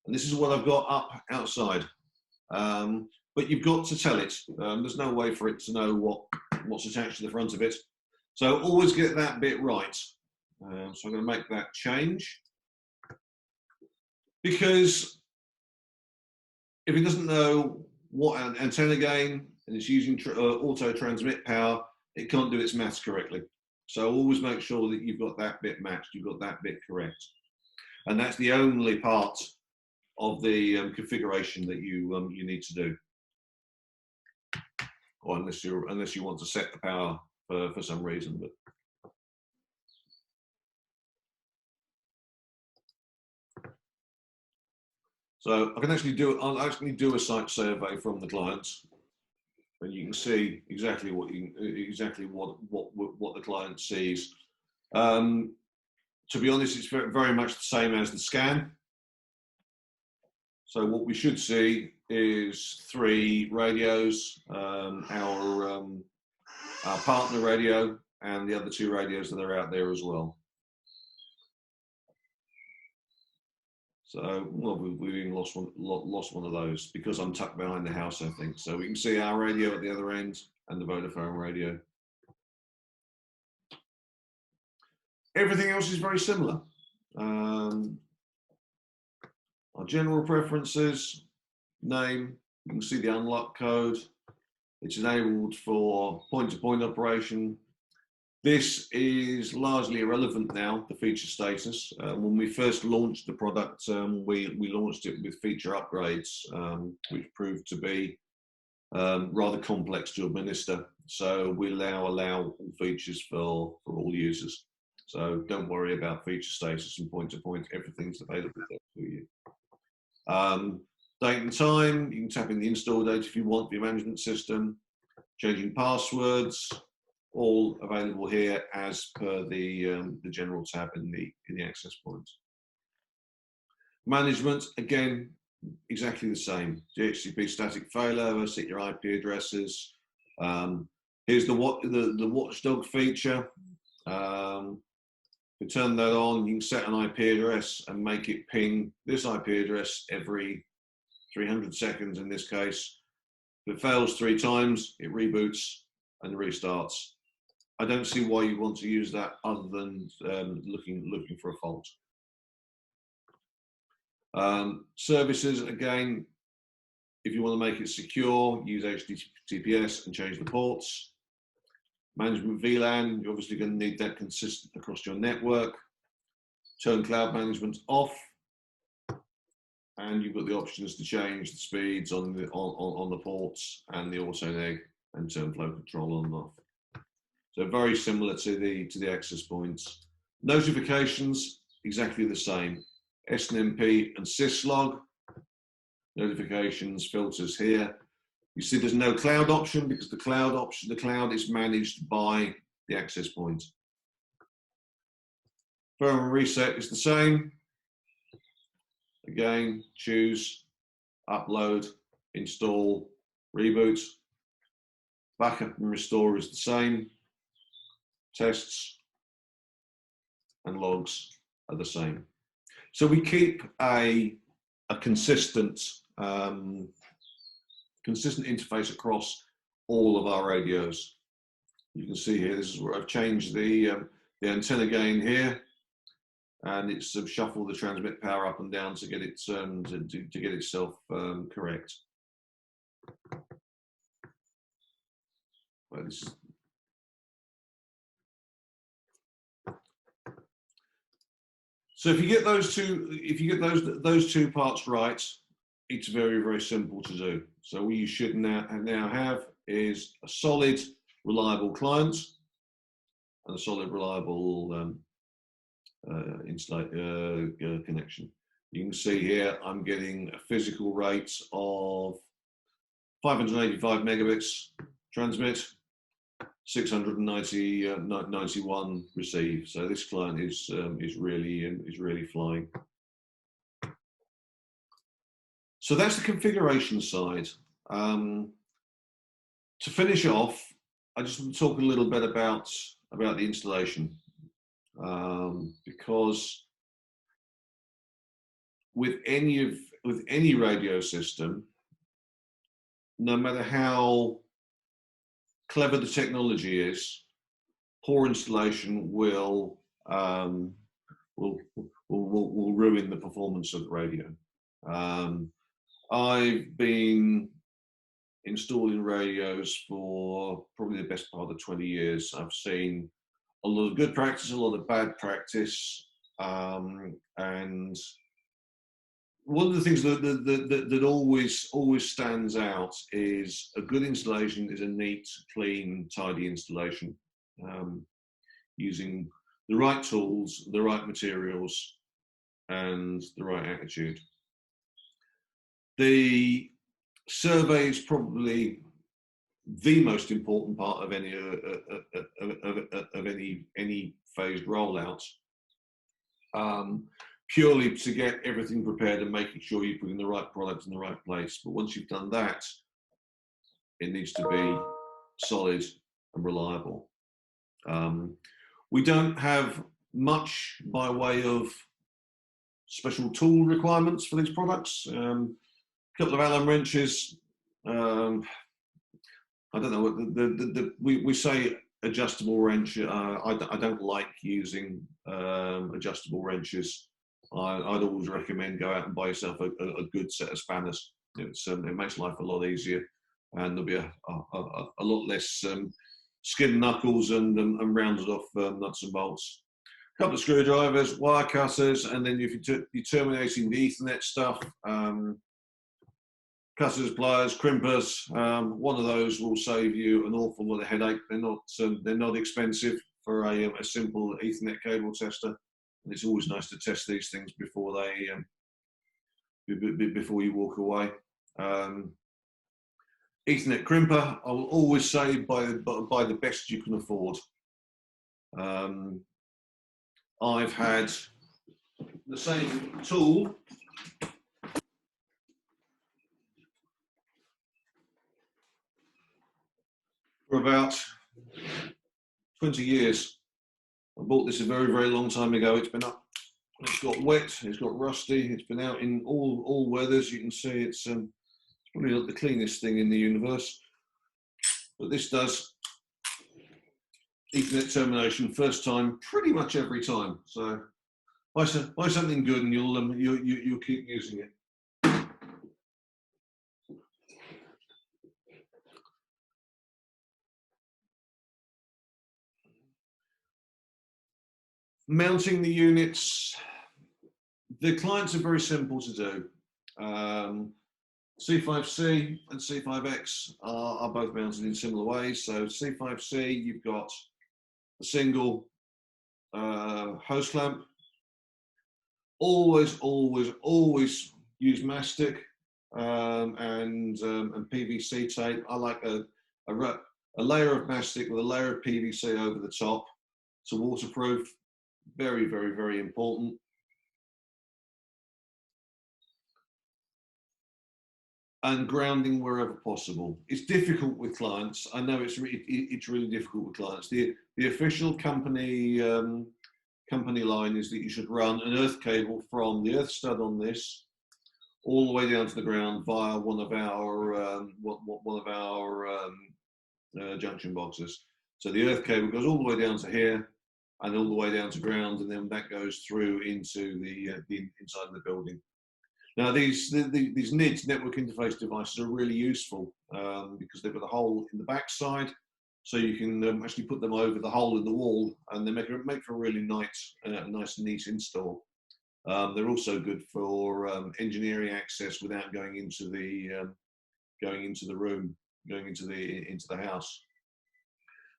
and this is what I've got up outside. But you've got to tell it. There's no way for it to know what's attached to the front of it. So always get that bit right. So I'm going to make that change, because if it doesn't know what an antenna gain and it's using auto transmit power, it can't do its maths correctly. So always make sure that you've got that bit matched, you've got that bit correct. And that's the only part of the configuration that you need to do. Or unless you want to set the power for some reason. But so I'll actually do a site survey from the clients, and you can see exactly what the client sees. To be honest, it's very much the same as the scan. So what we should see is 3 radios, our partner radio, and the other 2 radios that are out there as well. So, well, we've even lost one of those because I'm tucked behind the house, I think. So we can see our radio at the other end and the Vodafone radio. Everything else is very similar. Our general preferences, name, you can see the unlock code. It's enabled for point-to-point operation. This is largely irrelevant now, the feature status. When we first launched the product, we launched it with feature upgrades, which proved to be rather complex to administer. So we now allow all features for all users. So don't worry about feature status and point-to-point, everything's available there for you. Date and time, you can tap in the install date if you want for your management system. Changing passwords, all available here as per the general tab in the access point. Management, again, exactly the same. DHCP static failover, set your IP addresses. Here's the watchdog feature. You turn that on, you can set an IP address and make it ping this IP address every 300 seconds in this case. If it fails 3 times, it reboots and restarts. I don't see why you want to use that other than looking for a fault. Services, again, if you want to make it secure, use HTTPS and change the ports. Management VLAN, you're obviously going to need that consistent across your network. Turn cloud management off, and you've got the options to change the speeds on the ports and the auto neg, and turn flow control on and off. So very similar to the access points. Notifications, exactly the same. SNMP and syslog. Notifications, filters here. You see there's no cloud option because the cloud is managed by the access point. Firmware reset is the same. Again, choose, upload, install, reboot. Backup and restore is the same. Tests and logs are the same. So we keep a consistent interface across all of our radios. You can see here, this is where I've changed the antenna gain here, and it's shuffled the transmit power up and down to get it to get itself correct. Well, this is, so if you get those two parts right, it's very, very simple to do. So what you should now have is a solid, reliable client and a solid, reliable connection. You can see here I'm getting a physical rate of 585 megabits transmit, 691 receive. So this client is really flying. So that's the configuration side. To finish off, I just want to talk a little bit about the installation, because with any radio system, no matter how clever the technology is, poor installation will ruin the performance of the radio. I've been installing radios for probably the best part of 20 years. I've seen a lot of good practice, a lot of bad practice, and one of the things that always stands out is a good installation is a neat, clean, tidy installation, using the right tools, the right materials, and the right attitude. The survey is probably the most important part of any phased rollout, purely to get everything prepared and making sure you're putting the right product in the right place. But once you've done that, it needs to be solid and reliable. We don't have much by way of special tool requirements for these products. A couple of Allen wrenches. I don't know. We say adjustable wrench. I don't like using adjustable wrenches. I'd always recommend go out and buy yourself a good set of spanners. It makes life a lot easier, and there'll be a lot less skin knuckles and rounded off nuts and bolts. A couple of screwdrivers, wire cutters, and then if you're terminating the Ethernet stuff, cutters, pliers, crimpers. One of those will save you an awful lot of headache. They're not expensive for a simple Ethernet cable tester, and it's always nice to test these things before you walk away. Ethernet crimper, I will always say buy the best you can afford. I've had the same tool for about 20 years. I bought this a very, very long time ago. It's been up, it's got wet, it's got rusty, it's been out in all weathers. You can see it's probably not the cleanest thing in the universe, but this does Ethernet termination first time, pretty much every time. So buy something good, and you'll keep using it. Mounting the units, the clients are very simple to do. C5C and C5X are both mounted in similar ways. So C5C, you've got a single hose clamp. Always use mastic and PVC tape. I like a layer of mastic with a layer of PVC over the top. So waterproof, very, very, very important. And grounding wherever possible. It's difficult with clients. I know it's really difficult with clients. The official company line is that you should run an earth cable from the earth stud on this all the way down to the ground via one of our junction boxes. So the earth cable goes all the way down to here and all the way down to ground, and then that goes through into the inside of the building. Now these NIDs, network interface devices, are really useful because they've got a hole in the backside, so you can actually put them over the hole in the wall, and they make for a really nice neat install. They're also good for engineering access without going into the room, going into the house.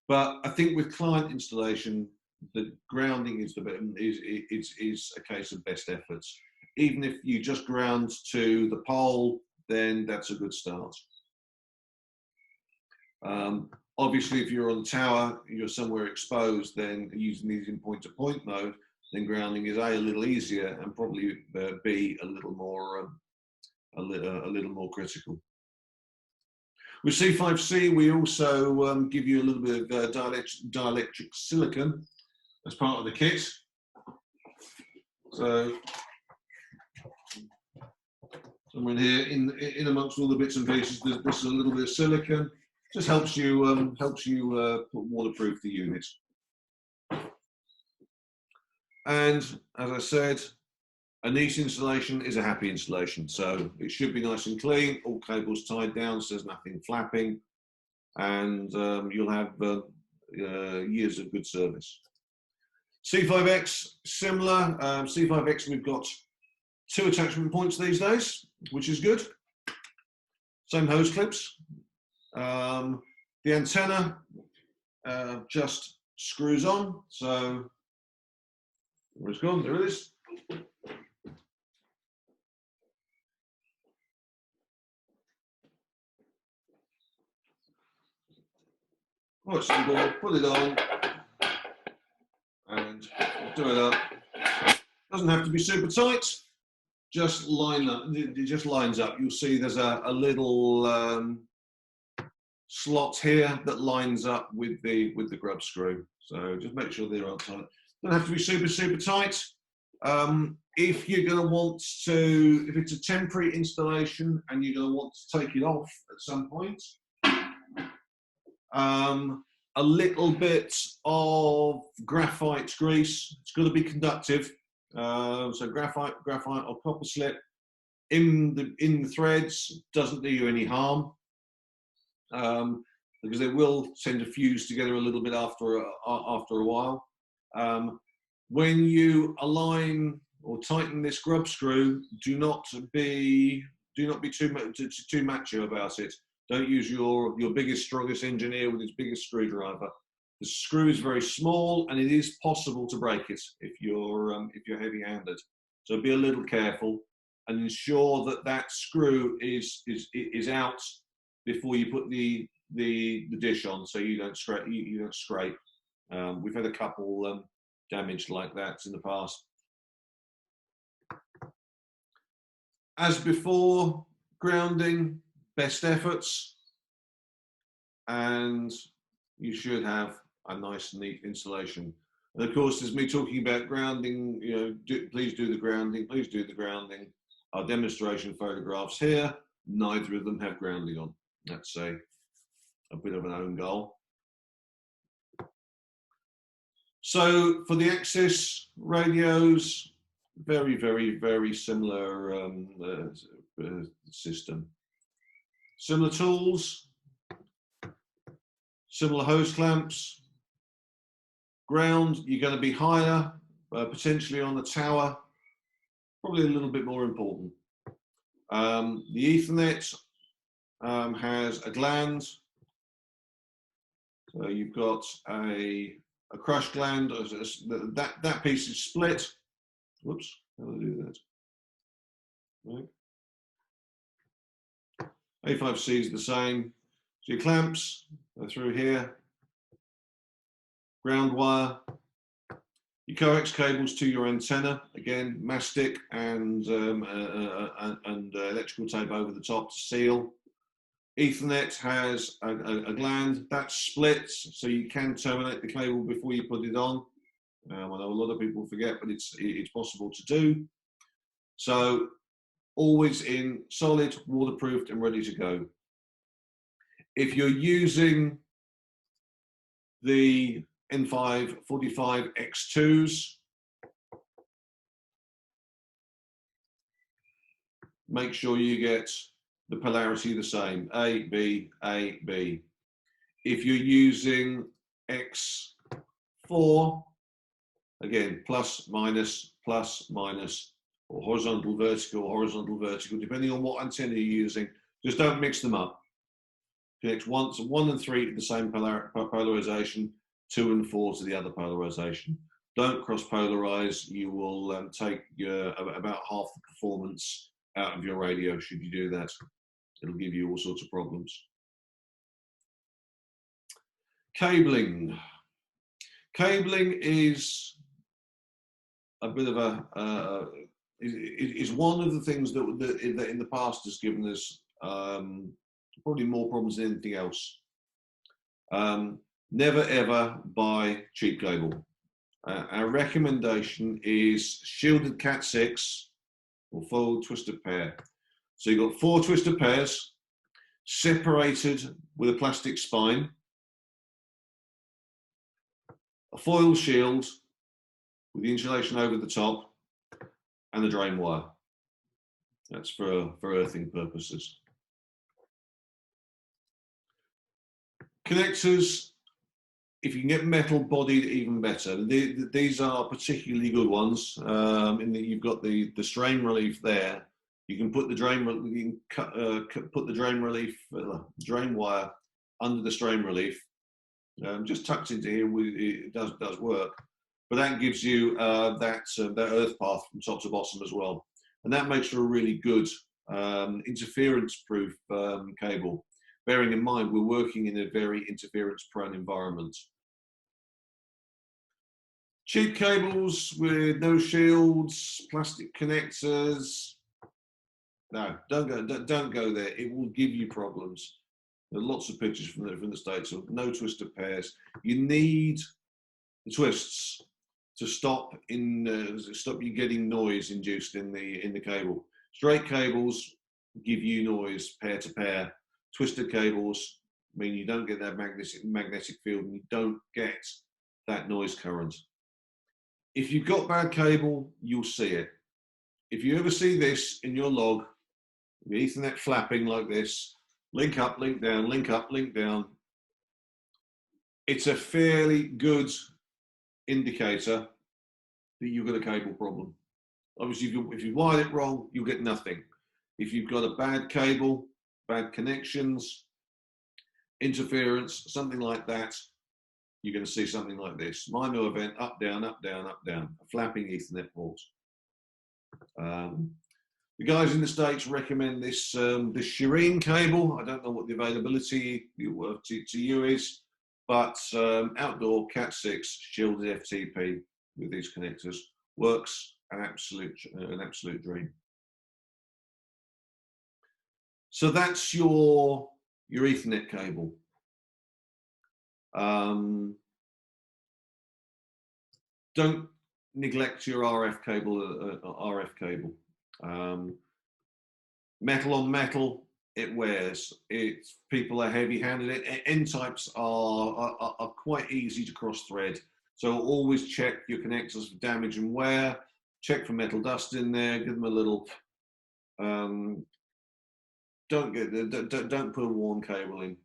But I think with client installation, the grounding is a case of best efforts. Even if you just ground to the pole, then that's a good start. Obviously, if you're on the tower, you're somewhere exposed, then using these in point-to-point mode, then grounding is a little easier and probably B, a little more critical. With C5C, we also give you a little bit of dielectric silicon as part of the kit. So somewhere in here, in amongst all the bits and pieces, there's a little bit of silicon. Just helps you waterproof the unit. And as I said, a neat installation is a happy installation. So it should be nice and clean, all cables tied down, so there's nothing flapping, and you'll have years of good service. C5X, similar. C5X, we've got 2 attachment points these days, which is good. Same hose clips. The antenna just screws on. So where it's gone? There it is. Quite simple. Put it on and do it up. Doesn't have to be super tight. Just line up. It just lines up. You'll see there's a little slot here that lines up with the grub screw. So just make sure they're on tight. Don't have to be super tight. If you're going to want to, if it's a temporary installation and you're going to want to take it off at some point, a little bit of graphite grease. It's got to be conductive. So graphite or copper slip in the threads doesn't do you any harm, because they will tend to fuse together a little bit after a while. When you align or tighten this grub screw, do not be too macho about it. Don't use your biggest, strongest engineer with his biggest screwdriver. The screw is very small, and it is possible to break it if you're heavy-handed. So be a little careful and ensure that screw is out before you put the dish on, so you don't scrape. We've had a couple damaged like that in the past. As before, grounding, best efforts, and you should have a nice, neat installation. And of course, there's me talking about grounding, please do the grounding, please do the grounding. Our demonstration photographs here, neither of them have grounding on. That's a bit of an own goal. So for the access radios, very, very, very similar system. Similar tools, similar hose clamps. Ground, you're going to be higher, potentially on the tower, probably a little bit more important. The Ethernet has a gland. So you've got a crush gland. That piece is split. Whoops, how do I do that? Right. A5C is the same. So your clamps are through here. Ground wire. Your coax cables to your antenna, again, mastic and electrical tape over the top to seal. Ethernet has a gland that splits, so you can terminate the cable before you put it on. I know a lot of people forget, but it's possible to do. So always in solid, waterproofed and ready to go. If you're using the N545 X2s, make sure you get the polarity the same, A, B, A, B. If you're using X4, again, plus, minus, or horizontal, vertical, depending on what antenna you're using. Just don't mix them up. Connect 1 and 3 to the same polarization, 2 and 4 to the other polarization. Don't cross polarize. You will take about half the performance out of your radio should you do that. It'll give you all sorts of problems. Cabling. Cabling is a bit of is one of the things that in the past has given us probably more problems than anything else. Never ever buy cheap cable. Our recommendation is shielded Cat6 or full twisted pair. So you've got 4 twisted pairs separated with a plastic spine, a foil shield with the insulation over the top, and the drain wire. That's for earthing purposes. Connectors, if you can get metal bodied, even better. These are particularly good ones. In that you've got the strain relief there. You can put the drain drain wire under the strain relief, just tucked into here. It does work, but that gives you that earth path from top to bottom as well, and that makes for a really good interference-proof cable. Bearing in mind we're working in a very interference-prone environment. Cheap cables with no shields, plastic connectors. No, don't go there. It will give you problems. There are lots of pictures from the States of no twisted pairs. You need the twists to stop you getting noise induced in the cable. Straight cables give you noise pair to pair. Twisted cables mean you don't get that magnetic field and you don't get that noise current. If you've got bad cable, you'll see it. If you ever see this in your log, the Ethernet flapping like this, link up, link down, link up, link down, it's a fairly good indicator that you've got a cable problem. Obviously, if you wired it wrong, you'll get nothing. If you've got a bad cable, bad connections, interference, something like that, you're going to see something like this. MIMO event, up, down, up, down, up, down, a flapping Ethernet port. The guys in the States recommend this this Shireen cable. I don't know what the availability to you is, but outdoor Cat6 shielded FTP with these connectors works an absolute dream. So that's your Ethernet cable. don't neglect your RF cable. Metal on metal, it wears. People are heavy-handed. N types are quite easy to cross-thread. So always check your connectors for damage and wear. Check for metal dust in there. Give them a little. Don't put a worn cable in.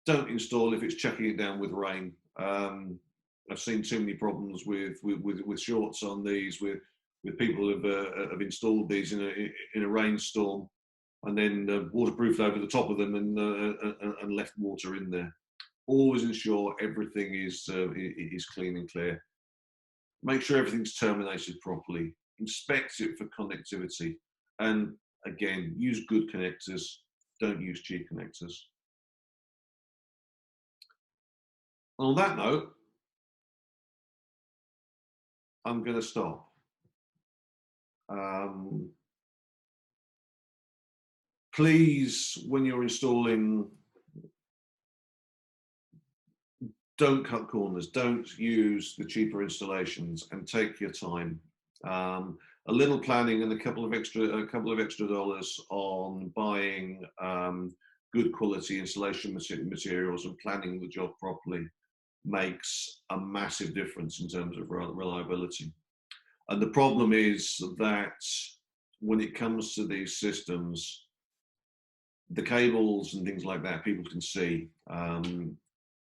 Don't install if it's chucking it down with rain. I've seen too many problems with shorts on these, with people who have installed these in a rainstorm, and then waterproofed over the top of them and left water in there. Always ensure everything is clean and clear. Make sure everything's terminated properly. Inspect it for connectivity, and again, use good connectors. Don't use cheap connectors. On that note, I'm going to stop. Please, when you're installing, don't cut corners. Don't use the cheaper installations, and take your time. A little planning and a couple of extra dollars on buying good quality installation materials and planning the job properly makes a massive difference in terms of reliability. And the problem is that when it comes to these systems, the cables and things like that, people can see.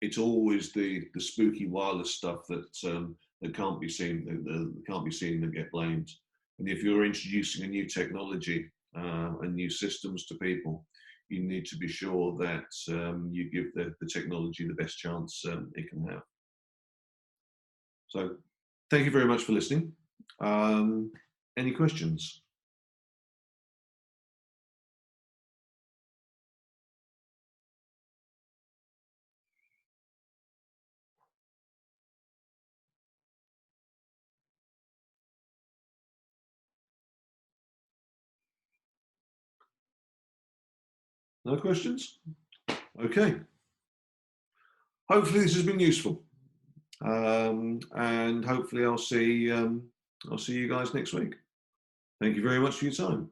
It's always the spooky wireless stuff that can't be seen, that get blamed. And if you're introducing a new technology and new systems to people, you need to be sure that you give the technology the best chance it can have. So thank you very much for listening. Any questions? No questions? Okay. Hopefully this has been useful, and hopefully I'll see you guys next week. Thank you very much for your time.